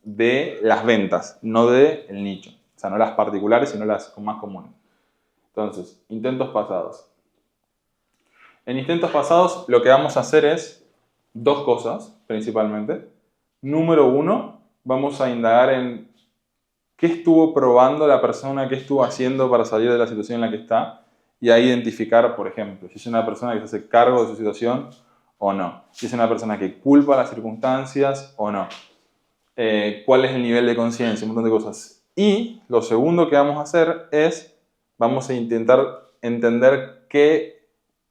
S1: de las ventas, no del nicho. O sea, no las particulares, sino las más comunes. Entonces, intentos pasados. En intentos pasados lo que vamos a hacer es dos cosas, principalmente. Número uno, vamos a indagar en qué estuvo probando la persona, qué estuvo haciendo para salir de la situación en la que está, y ahí identificar, por ejemplo, si es una persona que se hace cargo de su situación o no, si es una persona que culpa las circunstancias o no, cuál es el nivel de conciencia, un montón de cosas. Y lo segundo que vamos a hacer es, vamos a intentar entender qué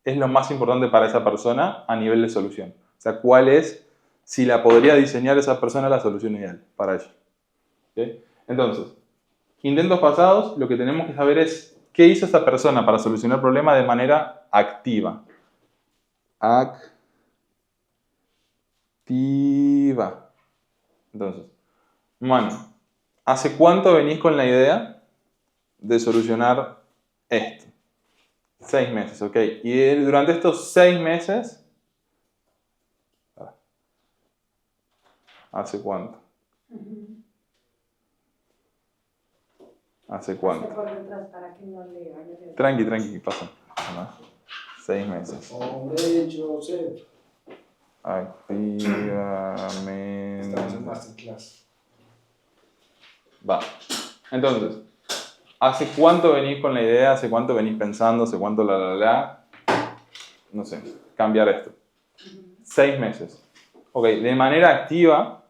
S1: es lo más importante para esa persona a nivel de solución. O sea, cuál es, si la podría diseñar esa persona, la solución ideal para ella. ¿Okay? Entonces, intentos pasados, lo que tenemos que saber es qué hizo esa persona para solucionar el problema de manera activa. Activa. Entonces, Manu, ¿hace cuánto venís con la idea de solucionar esto? 6 meses, ok. Y durante estos 6 meses, ¿hace cuánto? ¿Hace cuánto?
S2: Por detrás para que no le vaya a ver.
S1: Tranqui, ¿qué pasa? 6 meses.
S4: Hombre, yo sé.
S1: Activamente.
S4: Estamos en masterclass.
S1: Va. Entonces, ¿hace cuánto venís con la idea? ¿Hace cuánto venís pensando? ¿Hace cuánto no sé, cambiar esto? 6 meses. Ok, de manera activa,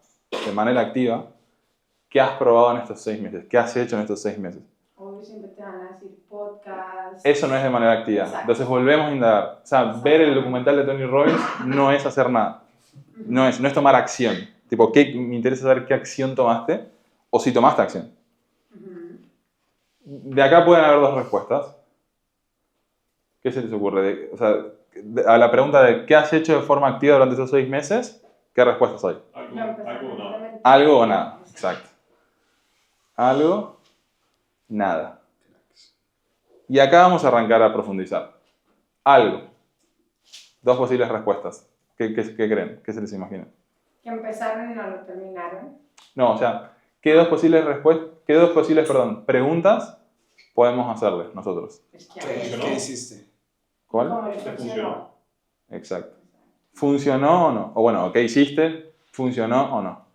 S1: ¿qué has probado en estos 6 meses? ¿Qué has hecho en estos 6 meses?
S2: Obvio, siempre te van a decir podcast.
S1: Eso no es de manera activa.
S2: Exacto.
S1: Entonces volvemos a indagar. O sea, ver el documental de Tony Robbins no es hacer nada. No es tomar acción. Tipo, me interesa saber qué acción tomaste o si tomaste acción. De acá pueden haber dos respuestas. ¿Qué se les ocurre? A la pregunta de ¿qué has hecho de forma activa durante esos 6 meses? ¿Qué respuestas hay?
S3: Algo o nada.
S1: Algo o nada. Exacto. Algo, nada. Y acá vamos a arrancar a profundizar. Algo. Dos posibles respuestas. ¿Qué creen? ¿Qué se les imagina?
S2: Que empezaron y no lo terminaron.
S1: No, o sea, ¿qué dos posibles preguntas podemos hacerle nosotros?
S4: ¿Qué hiciste?
S1: ¿Cuál?
S2: ¿Cómo le
S3: ¿Te
S2: funcionó?
S3: funcionó?
S1: Exacto. ¿Funcionó o no? O bueno, ¿qué hiciste? ¿Funcionó o no?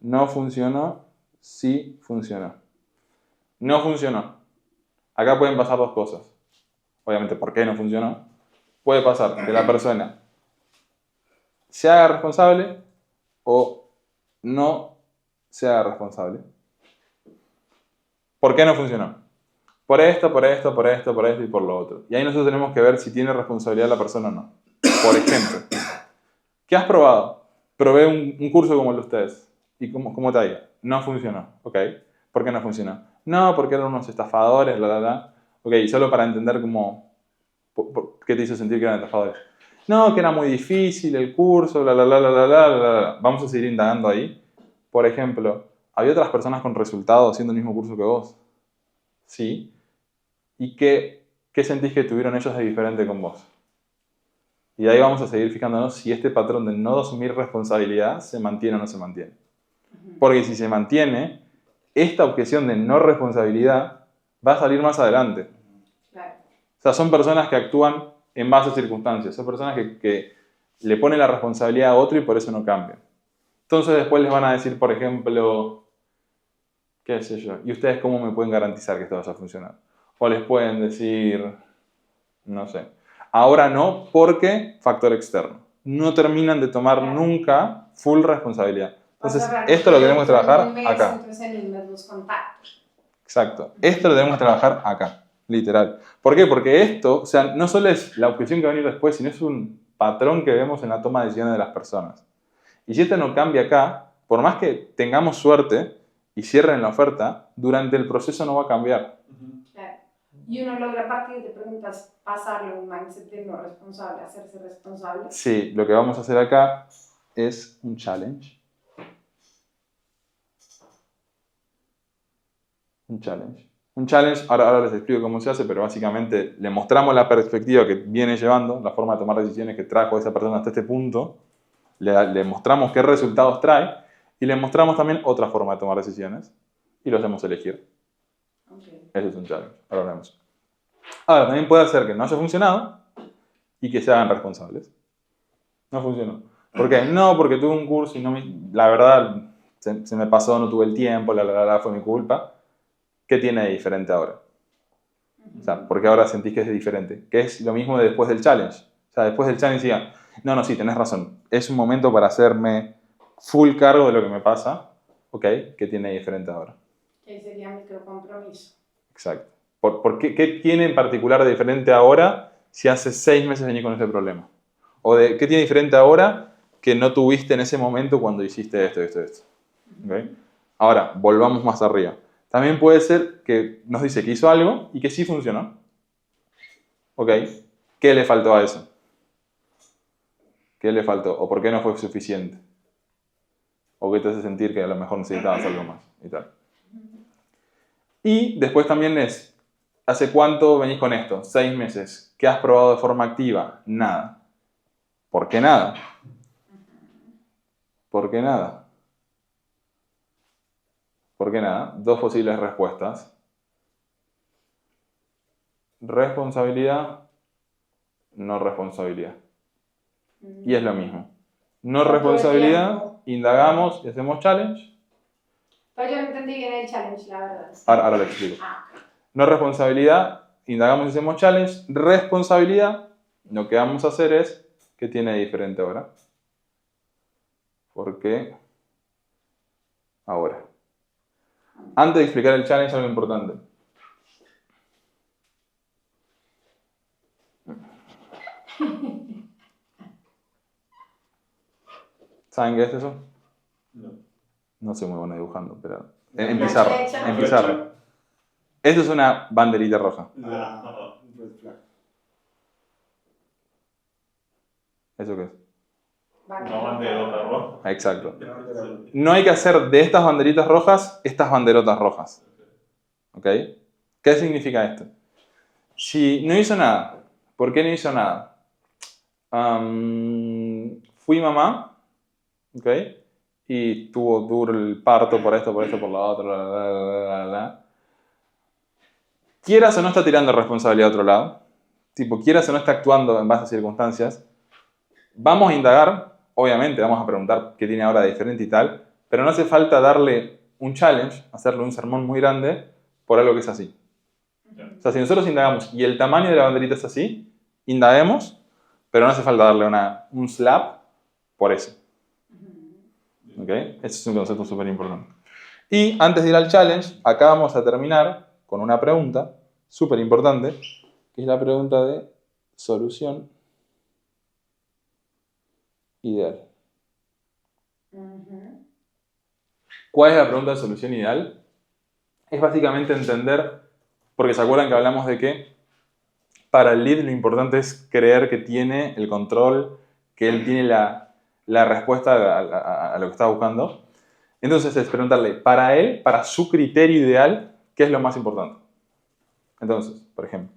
S1: No funcionó, sí funcionó. No funcionó. Acá pueden pasar dos cosas. Obviamente, ¿por qué no funcionó? Puede pasar que la persona se haga responsable o no se haga responsable. ¿Por qué no funcionó? Por esto y por lo otro. Y ahí nosotros tenemos que ver si tiene responsabilidad la persona o no. Por ejemplo, ¿qué has probado? Probé un curso como el de ustedes. ¿Y cómo te ha ido? No funcionó. ¿Ok? ¿Por qué no funcionó? No, porque eran unos estafadores, Ok, solo para entender qué te hizo sentir que eran estafadores. No, que era muy difícil el curso, Vamos a seguir indagando ahí. Por ejemplo, ¿había otras personas con resultados haciendo el mismo curso que vos? Sí. ¿Y qué sentís que tuvieron ellos de diferente con vos? Y ahí vamos a seguir fijándonos si este patrón de no asumir responsabilidad se mantiene o no se mantiene. Porque si se mantiene, esta objeción de no responsabilidad va a salir más adelante.
S2: Claro.
S1: O sea, son personas que actúan en base a circunstancias. Son personas que le ponen la responsabilidad a otro y por eso no cambian. Entonces después les van a decir, por ejemplo, qué sé yo, ¿y ustedes cómo me pueden garantizar que esto vaya a funcionar? O les pueden decir, no sé, ahora no porque factor externo. no terminan de tomar nunca full responsabilidad. Entonces,
S2: O sea,
S1: esto lo tenemos que trabajar
S2: un mes,
S1: acá.
S2: Entonces en un mes los contacto.
S1: Exacto. Esto lo tenemos que trabajar acá, literal. ¿Por qué? Porque esto, o sea, no solo es la objeción que va a venir después, sino es un patrón que vemos en la toma de decisiones de las personas. Y si esto no cambia acá, por más que tengamos suerte y cierren la oferta, durante el proceso no va a cambiar.
S2: Claro. Y uno logra a partir de preguntas pasarle un mindset de no responsable, hacerse responsable.
S1: Sí, lo que vamos a hacer acá es un challenge. Un challenge. Un challenge, ahora les explico cómo se hace, pero básicamente le mostramos la perspectiva que viene llevando, la forma de tomar decisiones que trajo esa persona hasta este punto, le mostramos qué resultados trae y le mostramos también otra forma de tomar decisiones y lo hacemos elegir.
S2: Okay.
S1: Ese es un challenge. Ahora lo vemos. Ahora, también puede ser que no haya funcionado y que se hagan responsables. No funcionó. ¿Por qué? No, porque tuve un curso y la verdad se me pasó, no tuve el tiempo, fue mi culpa. ¿Qué tiene de diferente ahora? O sea, ¿por qué ahora sentís que es diferente? Que es lo mismo de después del challenge. O sea, después del challenge digan, no, sí, tenés razón. Es un momento para hacerme full cargo de lo que me pasa. ¿Ok? ¿Qué tiene de diferente ahora?
S2: Que sería microcompromiso.
S1: Exacto. ¿Por qué tiene en particular de diferente ahora si hace 6 meses venís con ese problema? ¿O qué tiene diferente ahora que no tuviste en ese momento cuando hiciste esto? ¿Okay? Ahora, volvamos más arriba. También puede ser que nos dice que hizo algo y que sí funcionó. ¿Ok? ¿Qué le faltó a eso? ¿Qué le faltó? ¿O por qué no fue suficiente? ¿O qué te hace sentir que a lo mejor necesitabas algo más? Y tal. Y después también es, ¿hace cuánto venís con esto? 6 meses. ¿Qué has probado de forma activa? Nada. ¿Por qué nada? ¿Por qué nada? ¿Por qué nada? 2 posibles respuestas. Responsabilidad, no responsabilidad. Y es lo mismo. No responsabilidad, indagamos y hacemos challenge.
S2: Pero yo no entendí bien el challenge, la verdad.
S1: Ahora lo explico. No responsabilidad, indagamos y hacemos challenge. Responsabilidad, lo que vamos a hacer es, ¿qué tiene de diferente ahora? ¿Por qué ahora? Antes de explicar el challenge, algo importante. ¿Saben qué es eso?
S3: No.
S1: No soy muy bueno dibujando, pero... En pizarra. Esto es una banderita roja.
S4: Red flag.
S1: ¿Eso qué es?
S3: Una banderota roja.
S1: Exacto. No hay que hacer de estas banderitas rojas, estas banderotas rojas. ¿Ok? ¿Qué significa esto? Si no hizo nada, ¿por qué no hizo nada? Fui mamá, ¿ok? Y tuvo duro el parto por esto, por lo otro, Quieras o no está tirando responsabilidad a otro lado, tipo, quieras o no está actuando en base a circunstancias, vamos a indagar, obviamente vamos a preguntar qué tiene ahora de diferente y tal, pero no hace falta darle un challenge, hacerle un sermón muy grande por algo que es así. O sea, si nosotros indagamos y el tamaño de la banderita es así, indaguemos, pero no hace falta darle un slap por eso. ¿Ok? Ese es un concepto súper importante. Y antes de ir al challenge, acá vamos a terminar con una pregunta súper importante, que es la pregunta de solución ideal. ¿Cuál es la pregunta de solución ideal? Es básicamente entender, porque se acuerdan que hablamos de que para el lead lo importante es creer que tiene el control, que él tiene la respuesta a lo que está buscando. Entonces es preguntarle, para él, para su criterio ideal, ¿qué es lo más importante? Entonces, por ejemplo,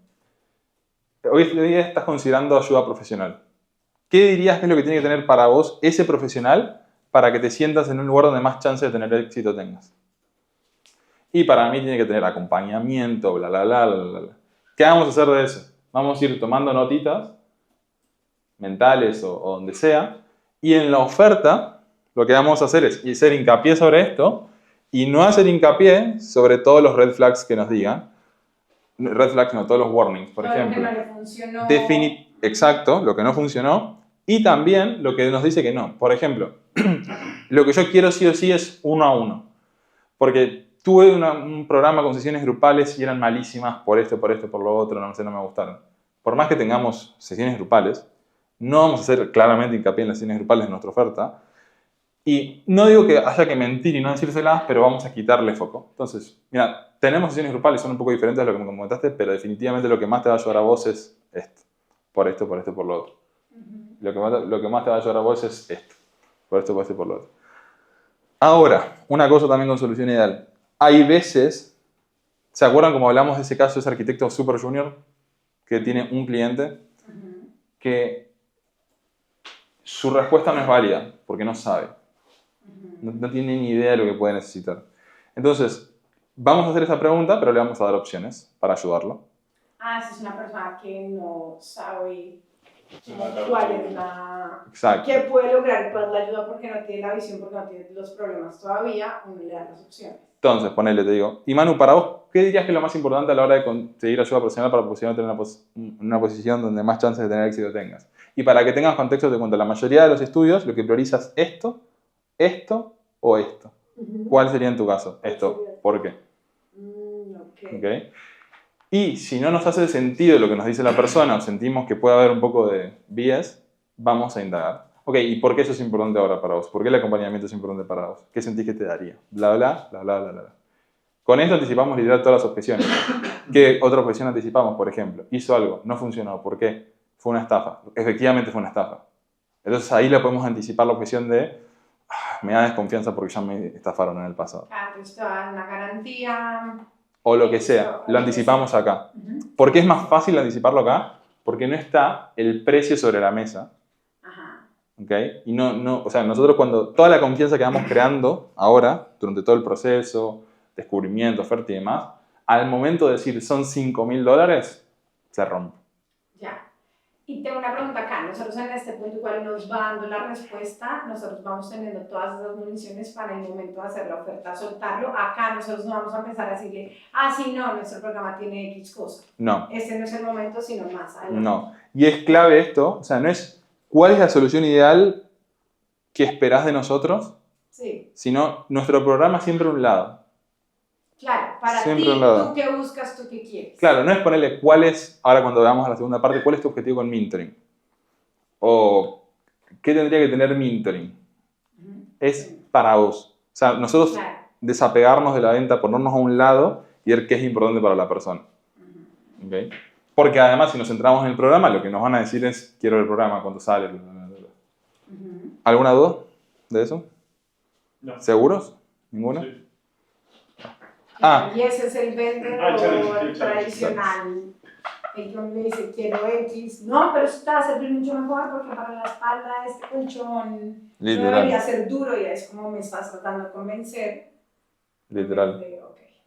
S1: hoy día estás considerando ayuda profesional. ¿Qué dirías que es lo que tiene que tener para vos ese profesional para que te sientas en un lugar donde más chance de tener éxito tengas? Y para mí tiene que tener acompañamiento, bla, bla, bla, bla, bla. ¿Qué vamos a hacer de eso? Vamos a ir tomando notitas mentales o donde sea, y en la oferta lo que vamos a hacer es hacer hincapié sobre esto y no hacer hincapié sobre todos los red flags que nos digan. Red flags no, todos los warnings, por ejemplo.
S2: Lo que no le funcionó.
S1: Exacto, lo que no funcionó. Y también lo que nos dice que no. Por ejemplo, lo que yo quiero sí o sí es 1 a 1. Porque tuve un programa con sesiones grupales y eran malísimas por esto, por lo otro, no sé, no me gustaron. Por más que tengamos sesiones grupales, no vamos a hacer claramente hincapié en las sesiones grupales de nuestra oferta. Y no digo que haya que mentir y no decírselas, pero vamos a quitarle foco. Entonces, mira, tenemos sesiones grupales, son un poco diferentes a lo que me comentaste, pero definitivamente lo que más te va a ayudar a vos es esto. Por esto, por lo otro. Lo que más te va a ayudar a vos es esto. Por esto, por lo otro. Ahora, una cosa también con solución ideal. Hay veces, ¿se acuerdan como hablamos de ese caso de ese arquitecto super junior que tiene un cliente que su respuesta no es válida porque no sabe? No tiene ni idea de lo que puede necesitar. Entonces, vamos a hacer esa pregunta, pero le vamos a dar opciones para ayudarlo.
S2: Si es una persona que no sabe cuál es la...
S1: Exacto.
S2: ¿Qué puede lograr? Pues la ayuda porque no tiene la visión, porque no tiene los problemas todavía, uno le da las opciones.
S1: Entonces, ponele, te digo. Y Manu, para vos, ¿qué dirías que es lo más importante a la hora de conseguir ayuda profesional para posicionarte en una posición donde más chances de tener éxito tengas? Y para que tengas contexto, te cuento, la mayoría de los estudios lo que priorizas esto o esto. ¿Cuál sería en tu caso? Esto. ¿Por qué? Okay. Y si no nos hace sentido lo que nos dice la persona o sentimos que puede haber un poco de bias, vamos a indagar. Ok, ¿y por qué eso es importante ahora para vos? ¿Por qué el acompañamiento es importante para vos? ¿Qué sentís que te daría? Bla, bla, bla, bla, bla, bla. Con esto anticipamos literal todas las objeciones. ¿Qué otra objeción anticipamos? Por ejemplo, hizo algo, no funcionó. ¿Por qué? Fue una estafa. Efectivamente fue una estafa. Entonces ahí le podemos anticipar la objeción de me da desconfianza porque ya me estafaron en el pasado.
S2: Pues te dan una garantía.
S1: O lo que sea, lo anticipamos acá. ¿Por qué es más fácil anticiparlo acá? Porque no está el precio sobre la mesa. ¿Okay? Y o sea, nosotros cuando toda la confianza que vamos creando ahora, durante todo el proceso, descubrimiento, oferta y demás, al momento de decir son $5.000, se rompe.
S2: Ya. Y tengo una pregunta acá. Nosotros en este punto, igual nos va dando la respuesta, nosotros vamos teniendo todas esas municiones para el momento de hacer la oferta, soltarlo. Acá nosotros no vamos a empezar a decirle, sí, no, nuestro programa tiene X cosa.
S1: No.
S2: Este no es el momento, sino más adelante.
S1: No. Y es clave esto, o sea, no es cuál es la solución ideal que esperás de nosotros,
S2: sí,
S1: sino nuestro programa siempre a un lado.
S2: Claro, para
S1: siempre
S2: ti,
S1: a un lado.
S2: tú qué buscas, tú qué quieres.
S1: Claro, no es ponerle cuál es, ahora cuando veamos a la segunda parte, cuál es tu objetivo con mentoring. O qué tendría que tener mentoring. Es para vos. O sea, nosotros desapegarnos de la venta, ponernos a un lado y ver qué es importante para la persona. ¿Okay? Porque además, si nos centramos en el programa, lo que nos van a decir es, quiero el programa, cuánto sale. ¿Alguna duda de eso?
S3: No.
S1: ¿Seguros? ¿Ninguna?
S3: Sí.
S2: Y ese es el vendedor tradicional. El que me dice, quiero X. No, pero esto te va a servir mucho mejor porque para la espalda este colchón no debería ser duro y es como me estás tratando de convencer.
S1: Literal.
S2: Okay.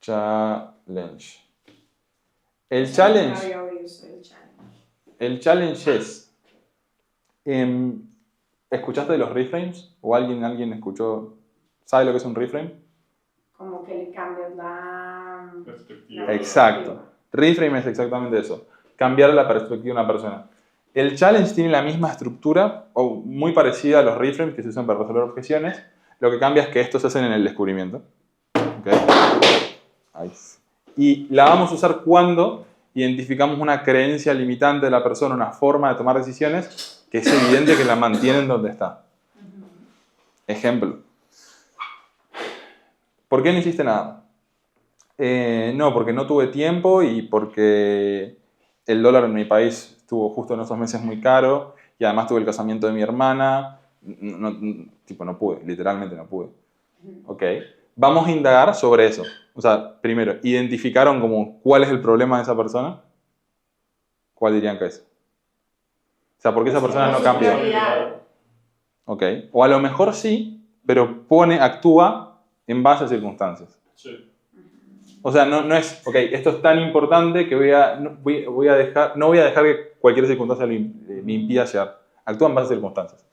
S1: Challenge. El challenge es... ¿escuchaste de los reframes? ¿O alguien escuchó? ¿Sabe lo que es un reframe?
S2: Como que le cambias la perspectiva.
S1: Exacto. Reframe es exactamente eso. Cambiar la perspectiva de una persona. El challenge tiene la misma estructura, o muy parecida a los reframes que se usan para resolver objeciones. Lo que cambia es que estos se hacen en el descubrimiento. ¿Okay? Ahí. Y la vamos a usar cuando identificamos una creencia limitante de la persona, una forma de tomar decisiones, que es evidente que la mantienen donde está. Ejemplo. ¿Por qué no hiciste nada? No, porque no tuve tiempo y porque el dólar en mi país estuvo justo en esos meses muy caro y además tuve el casamiento de mi hermana. No pude, literalmente no pude. ¿Ok? Vamos a indagar sobre eso. O sea, primero, ¿identificaron como cuál es el problema de esa persona? ¿Cuál dirían que es? O sea, ¿por qué esa persona no cambió? ¿Ok? O a lo mejor sí, pero actúa en base a circunstancias.
S3: Sí.
S1: O sea, no es, ok, esto es tan importante que no voy a dejar que cualquier circunstancia me impida llegar. Actúa en base a circunstancias.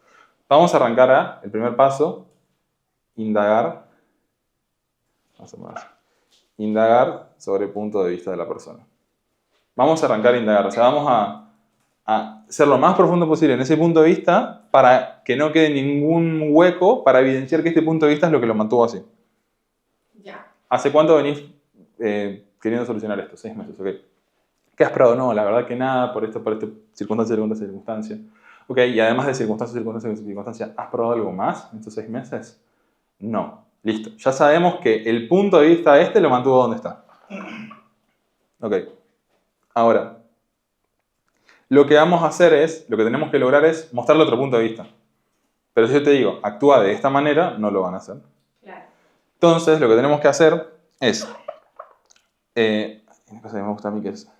S1: Vamos a arrancar el primer paso, indagar. Indagar sobre el punto de vista de la persona. Vamos a arrancar a indagar, o sea, vamos a a ser lo más profundo posible en ese punto de vista para que no quede ningún hueco para evidenciar que este punto de vista es lo que lo mantuvo así.
S2: Ya.
S1: ¿Hace cuánto venís queriendo solucionar esto? 6 meses, ok. ¿Qué has probado? No, la verdad que nada, por esto, circunstancia. Ok, y además de circunstancia, ¿has probado algo más en estos 6 meses? No. Listo. Ya sabemos que el punto de vista este lo mantuvo donde está. Ok. Ahora, lo que vamos a hacer es, lo que tenemos que lograr es mostrarle otro punto de vista. Pero si yo te digo, actúa de esta manera, no lo van a hacer.
S2: Claro.
S1: Entonces, lo que tenemos que hacer es... una cosa que me gusta a mí que es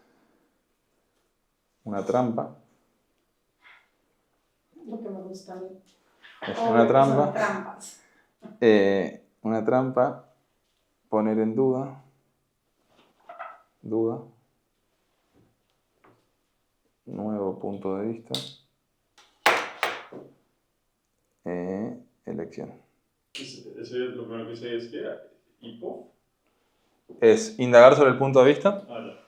S1: una trampa.
S2: Lo que me gusta a mí.
S1: Es
S2: Obvio
S1: una
S2: que
S1: trampa.
S2: son trampas.
S1: Una trampa. Poner en duda. Nuevo punto de vista. Elección.
S3: Ese, lo primero que sé es que era hipo.
S1: Es indagar sobre el punto de vista.
S3: Ya.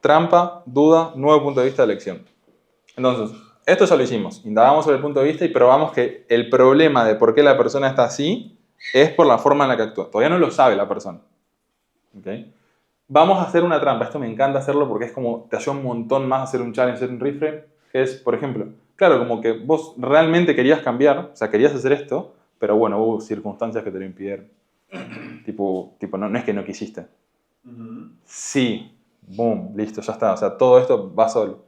S1: Trampa, duda, nuevo punto de vista, elección. Entonces, esto ya lo hicimos. Indagamos sobre el punto de vista y probamos que el problema de por qué la persona está así es por la forma en la que actúa. Todavía no lo sabe la persona. ¿Okay? Vamos a hacer una trampa. Esto me encanta hacerlo porque es como te ayuda un montón más a hacer un challenge, hacer un reframe. Que es, por ejemplo, claro, como que vos realmente querías cambiar, o sea, querías hacer esto, pero bueno, hubo circunstancias que te lo impidieron. tipo no es que no quisiste. Sí, boom, listo, ya está. O sea, todo esto va solo.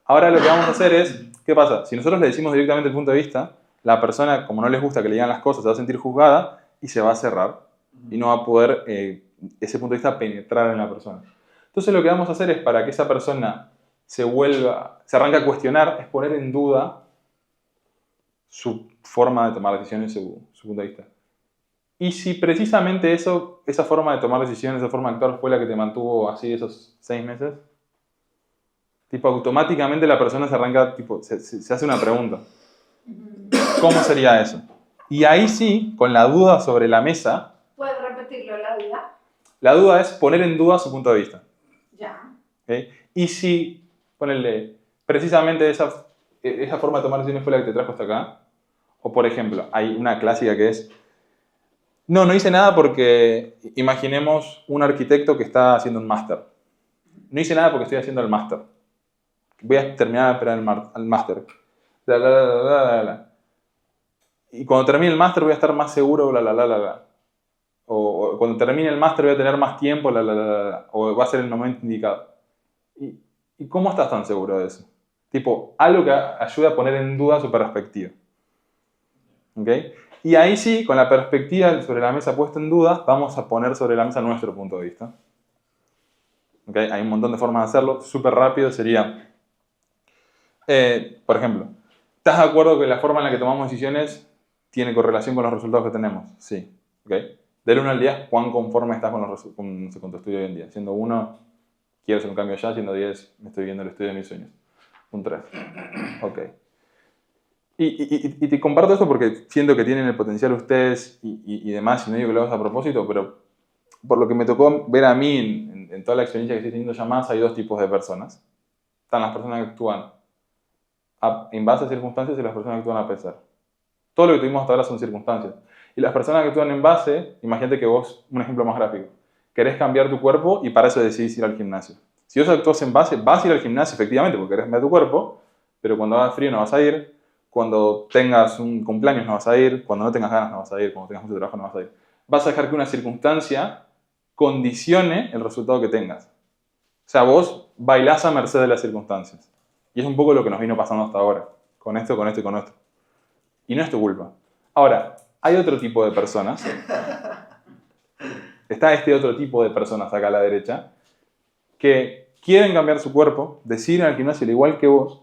S1: Ahora lo que vamos a hacer es, ¿qué pasa? Si nosotros le decimos directamente el punto de vista, la persona, como no les gusta que le digan las cosas, se va a sentir juzgada y se va a cerrar. Y no va a poder ese punto de vista penetrar en la persona. Entonces lo que vamos a hacer es, para que esa persona se arranque a cuestionar, es poner en duda su forma de tomar decisiones, su punto de vista. Y si precisamente esa forma de tomar decisiones, esa forma de actuar fue la que te mantuvo así esos 6 meses, tipo, automáticamente la persona se arranca, tipo, se hace una pregunta. ¿Cómo sería eso? Y ahí sí, con la duda sobre la mesa...
S2: ¿Puedes repetirlo, la duda?
S1: La duda es poner en duda su punto de vista.
S2: Ya.
S1: ¿Okay? Y si, ponerle, precisamente esa forma de tomar decisiones fue la que te trajo hasta acá, o por ejemplo, hay una clásica que es, no hice nada porque, imaginemos un arquitecto que está haciendo un máster. No hice nada porque estoy haciendo el máster. Voy a terminar de esperar el máster. Y cuando termine el máster voy a estar más seguro, O cuando termine el máster voy a tener más tiempo, O va a ser el momento indicado. ¿Y cómo estás tan seguro de eso? Tipo, algo que ayude a poner en duda su perspectiva. ¿Ok? Y ahí sí, con la perspectiva sobre la mesa puesta en duda, vamos a poner sobre la mesa nuestro punto de vista. ¿Ok? Hay un montón de formas de hacerlo. Súper rápido sería... por ejemplo, ¿estás de acuerdo que la forma en la que tomamos decisiones tiene correlación con los resultados que tenemos? Sí. ¿Okay? Del 1 al 10, ¿cuán conforme estás con tu estudio hoy en día? Siendo 1, quiero hacer un cambio ya. Siendo 10, me estoy viendo el estudio de mis sueños. Un 3. Ok. Y te comparto esto porque siento que tienen el potencial ustedes y demás, y no digo que lo hagas a propósito, pero por lo que me tocó ver a mí en toda la experiencia que estoy teniendo llamadas, hay 2 tipos de personas. Están las personas que actúan en base a circunstancias y las personas que actúan a pesar. Todo lo que tuvimos hasta ahora son circunstancias. Y las personas que actúan en base, imagínate que vos, un ejemplo más gráfico, querés cambiar tu cuerpo y para eso decidís ir al gimnasio. Si vos actúas en base, vas a ir al gimnasio efectivamente porque querés cambiar tu cuerpo, pero cuando haga frío no vas a ir, cuando tengas un cumpleaños no vas a ir, cuando no tengas ganas no vas a ir, cuando tengas mucho trabajo no vas a ir. Vas a dejar que una circunstancia condicione el resultado que tengas. O sea, vos bailás a merced de las circunstancias. Y es un poco lo que nos vino pasando hasta ahora, con esto y con esto. Y no es tu culpa. Ahora, hay otro tipo de personas. Está este otro tipo de personas acá a la derecha, que quieren cambiar su cuerpo, deciden al gimnasio al igual que vos,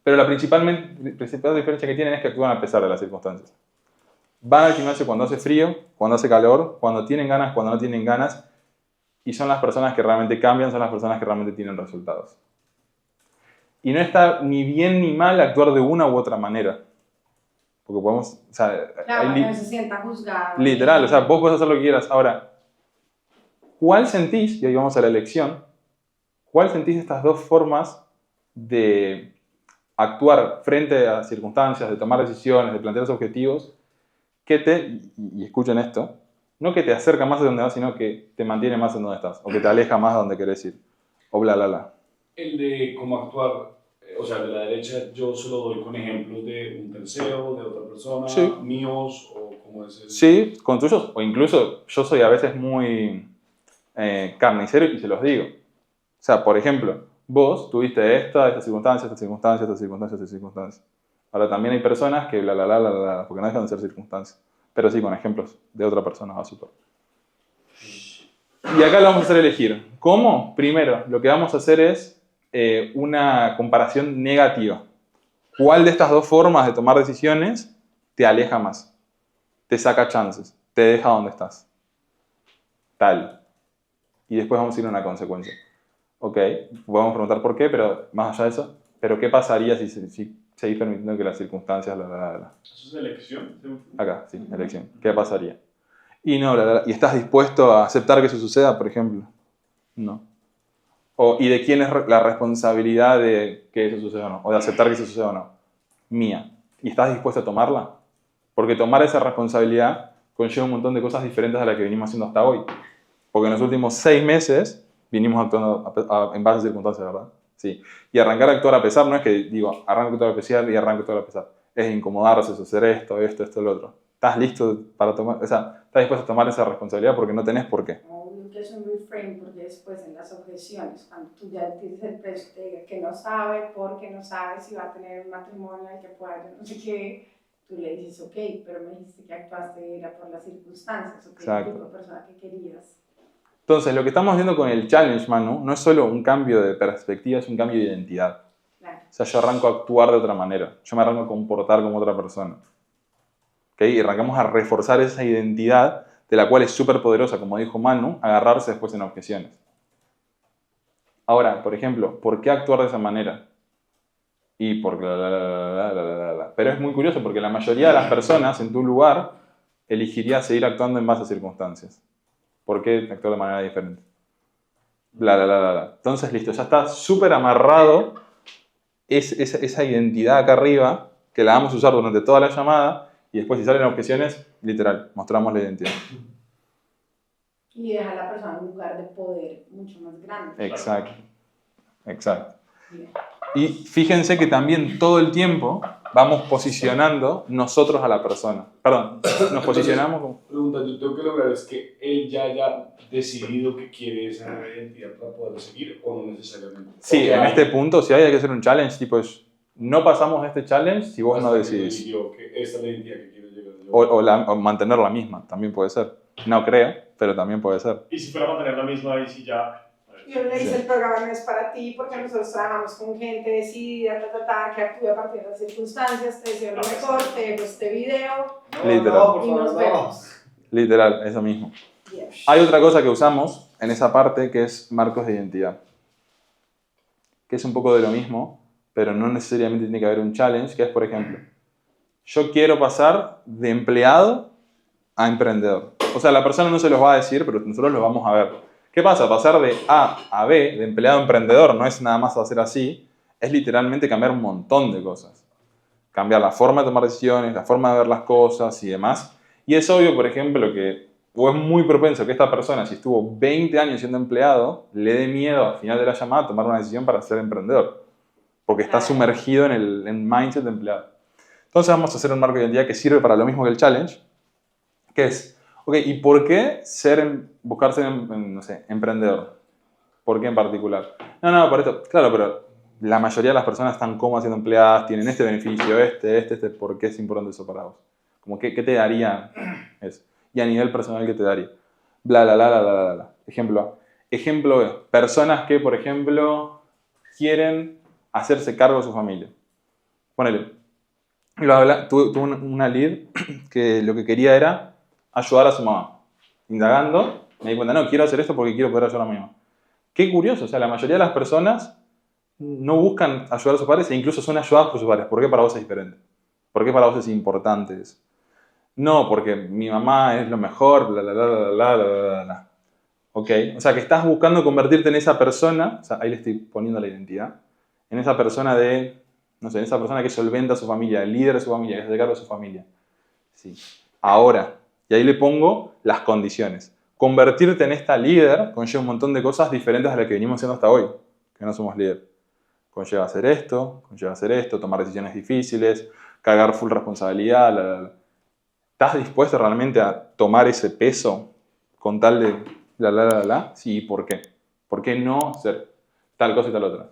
S1: pero la principal diferencia que tienen es que actúan a pesar de las circunstancias. Van al gimnasio cuando hace frío, cuando hace calor, cuando tienen ganas, cuando no tienen ganas, y son las personas que realmente cambian, son las personas que realmente tienen resultados. Y no está ni bien ni mal actuar de una u otra manera. Porque podemos... O sea,
S2: claro, que no se sienta juzgado.
S1: Literal, o sea, vos podés hacer lo que quieras. Ahora, ¿cuál sentís, y ahí vamos a la elección, cuál sentís de estas 2 formas de actuar frente a circunstancias, de tomar decisiones, de plantear objetivos, que y escuchen esto, no que te acerca más a donde vas, sino que te mantiene más en donde estás, o que te aleja más a donde querés ir, o bla, bla, bla.
S5: El de cómo actuar, o sea, de la derecha yo solo doy con ejemplos de un tercero, de otra persona,
S1: sí.
S5: míos, o cómo es el...
S1: Sí, con tuyos, o incluso yo soy a veces muy carnicero y se los digo. O sea, por ejemplo, vos tuviste esta circunstancia, esta circunstancia, esta circunstancia, esta circunstancia. Ahora también hay personas que bla, bla, bla, bla, bla, porque no dejan de ser circunstancias. Pero sí, con ejemplos de otra persona va súper. Y acá lo vamos a hacer elegir. ¿Cómo? Primero, lo que vamos a hacer es una comparación negativa. ¿Cuál de estas dos formas de tomar decisiones te aleja más? Te saca chances, te deja donde estás. Tal. Y después vamos a ir a una consecuencia. Ok, podemos preguntar por qué, pero más allá de eso, ¿pero qué pasaría si seguís permitiendo que las circunstancias...
S3: ¿Eso es elección?
S1: Acá, sí, elección. ¿Qué pasaría? Y no, ¿y estás dispuesto a aceptar que eso suceda, por ejemplo? No. ¿Y de quién es la responsabilidad de que eso suceda o no? O de aceptar que eso suceda o no. Mía. ¿Y estás dispuesto a tomarla? Porque tomar esa responsabilidad conlleva un montón de cosas diferentes a las que venimos haciendo hasta hoy. Porque en los últimos 6 meses vinimos actuando en base a circunstancias, ¿verdad? Sí. Y arrancar a actuar a pesar no es que digo, arranco a actuar a pesar y arranco a actuar a pesar. Es incomodarse, es hacer esto, lo otro. ¿Estás listo para tomar, o sea, estás dispuesto a tomar esa responsabilidad porque no tenés por qué?
S2: Que es un reframe, porque después en las objeciones, cuando tú ya tienes el preso, te diga que no sabe, porque no sabe si va a tener un matrimonio al que pueda, yo no sé qué, tú le dices, ok, pero me dijiste que actuaste era por las circunstancias, ok, el tipo de persona que querías.
S1: Entonces, lo que estamos viendo con el challenge, Manu, no es solo un cambio de perspectiva, es un cambio de identidad.
S2: Claro.
S1: O sea, yo arranco a actuar de otra manera, yo me arranco a comportar como otra persona. ¿Okay? Y arrancamos a reforzar esa identidad, de la cual es súper poderosa, como dijo Manu, agarrarse después en objeciones. Ahora, por ejemplo, ¿por qué actuar de esa manera? Y por Pero es muy curioso porque la mayoría de las personas en tu lugar elegiría seguir actuando en base a circunstancias. ¿Por qué actuar de manera diferente? Entonces, listo, ya está súper amarrado esa identidad acá arriba, que la vamos a usar durante toda la llamada, y después si salen objeciones, literal, mostramos la identidad.
S2: Y deja a la persona en un lugar de poder mucho más grande.
S1: Exacto. Bien. Y fíjense que también todo el tiempo vamos posicionando nosotros a la persona. Perdón, nos posicionamos como...
S5: Pregunta, yo tengo que lograr es que él ya haya decidido que quiere esa identidad para poder seguir o no necesariamente.
S1: Sí, en este punto, si hay que hacer un challenge, tipo es, no pasamos este challenge si vos no decidís.
S5: Que esta es la identidad que quiero llegar yo.
S1: O mantener la misma, también puede ser. No creo, pero también puede ser.
S3: Y si fuera mantener la misma, ahí sí ya...
S2: Yo le hice el programa no es para ti porque nosotros trabajamos con gente decidida, que actúe a partir de las circunstancias, te deseo lo mejor, te dejo este video.
S1: Literal.
S2: Y nos vemos.
S1: Literal, eso mismo.
S2: Bien.
S1: Hay otra cosa que usamos en esa parte que es marcos de identidad. Que es un poco de lo mismo, pero no necesariamente tiene que haber un challenge, que es, por ejemplo, yo quiero pasar de empleado a emprendedor. O sea, la persona no se los va a decir, pero nosotros lo vamos a ver. ¿Qué pasa? Pasar de A a B, de empleado a emprendedor, no es nada más hacer así, es literalmente cambiar un montón de cosas. Cambiar la forma de tomar decisiones, la forma de ver las cosas y demás. Y es obvio, por ejemplo, que o es muy propenso que esta persona, si estuvo 20 años siendo empleado, le dé miedo al final de la llamada tomar una decisión para ser emprendedor. Porque está sumergido en el mindset de empleado. Entonces vamos a hacer un marco de identidad que sirve para lo mismo que el challenge, que es, ok, ¿y por qué buscar ser no sé, emprendedor? ¿Por qué en particular? No, por esto, claro, pero la mayoría de las personas están cómodas siendo empleadas, tienen este beneficio, ¿por qué es importante eso para vos? Como, ¿qué te daría eso? Y a nivel personal, ¿qué te daría? Bla. Ejemplo es, personas que, por ejemplo, quieren hacerse cargo de su familia. Ponele, tuve una lead que lo que quería era ayudar a su mamá. Indagando, me di cuenta, no, quiero hacer esto porque quiero poder ayudar a mi mamá. Qué curioso, o sea, la mayoría de las personas no buscan ayudar a sus padres e incluso son ayudadas por sus padres. ¿Por qué para vos es diferente? ¿Por qué para vos es importante eso? No, porque mi mamá es lo mejor, bla. Ok, o sea, que estás buscando convertirte en esa persona, o sea, ahí le estoy poniendo la identidad, en esa persona de, no sé, en esa persona que solventa a su familia, el líder de su familia, que se hace cargo de su familia. Sí. Ahora, y ahí le pongo las condiciones. Convertirte en esta líder conlleva un montón de cosas diferentes a las que venimos haciendo hasta hoy, que no somos líder. Conlleva hacer esto, tomar decisiones difíciles, cargar full responsabilidad. ¿Estás dispuesto realmente a tomar ese peso con tal de Sí, ¿por qué? ¿Por qué no ser tal cosa y tal otra?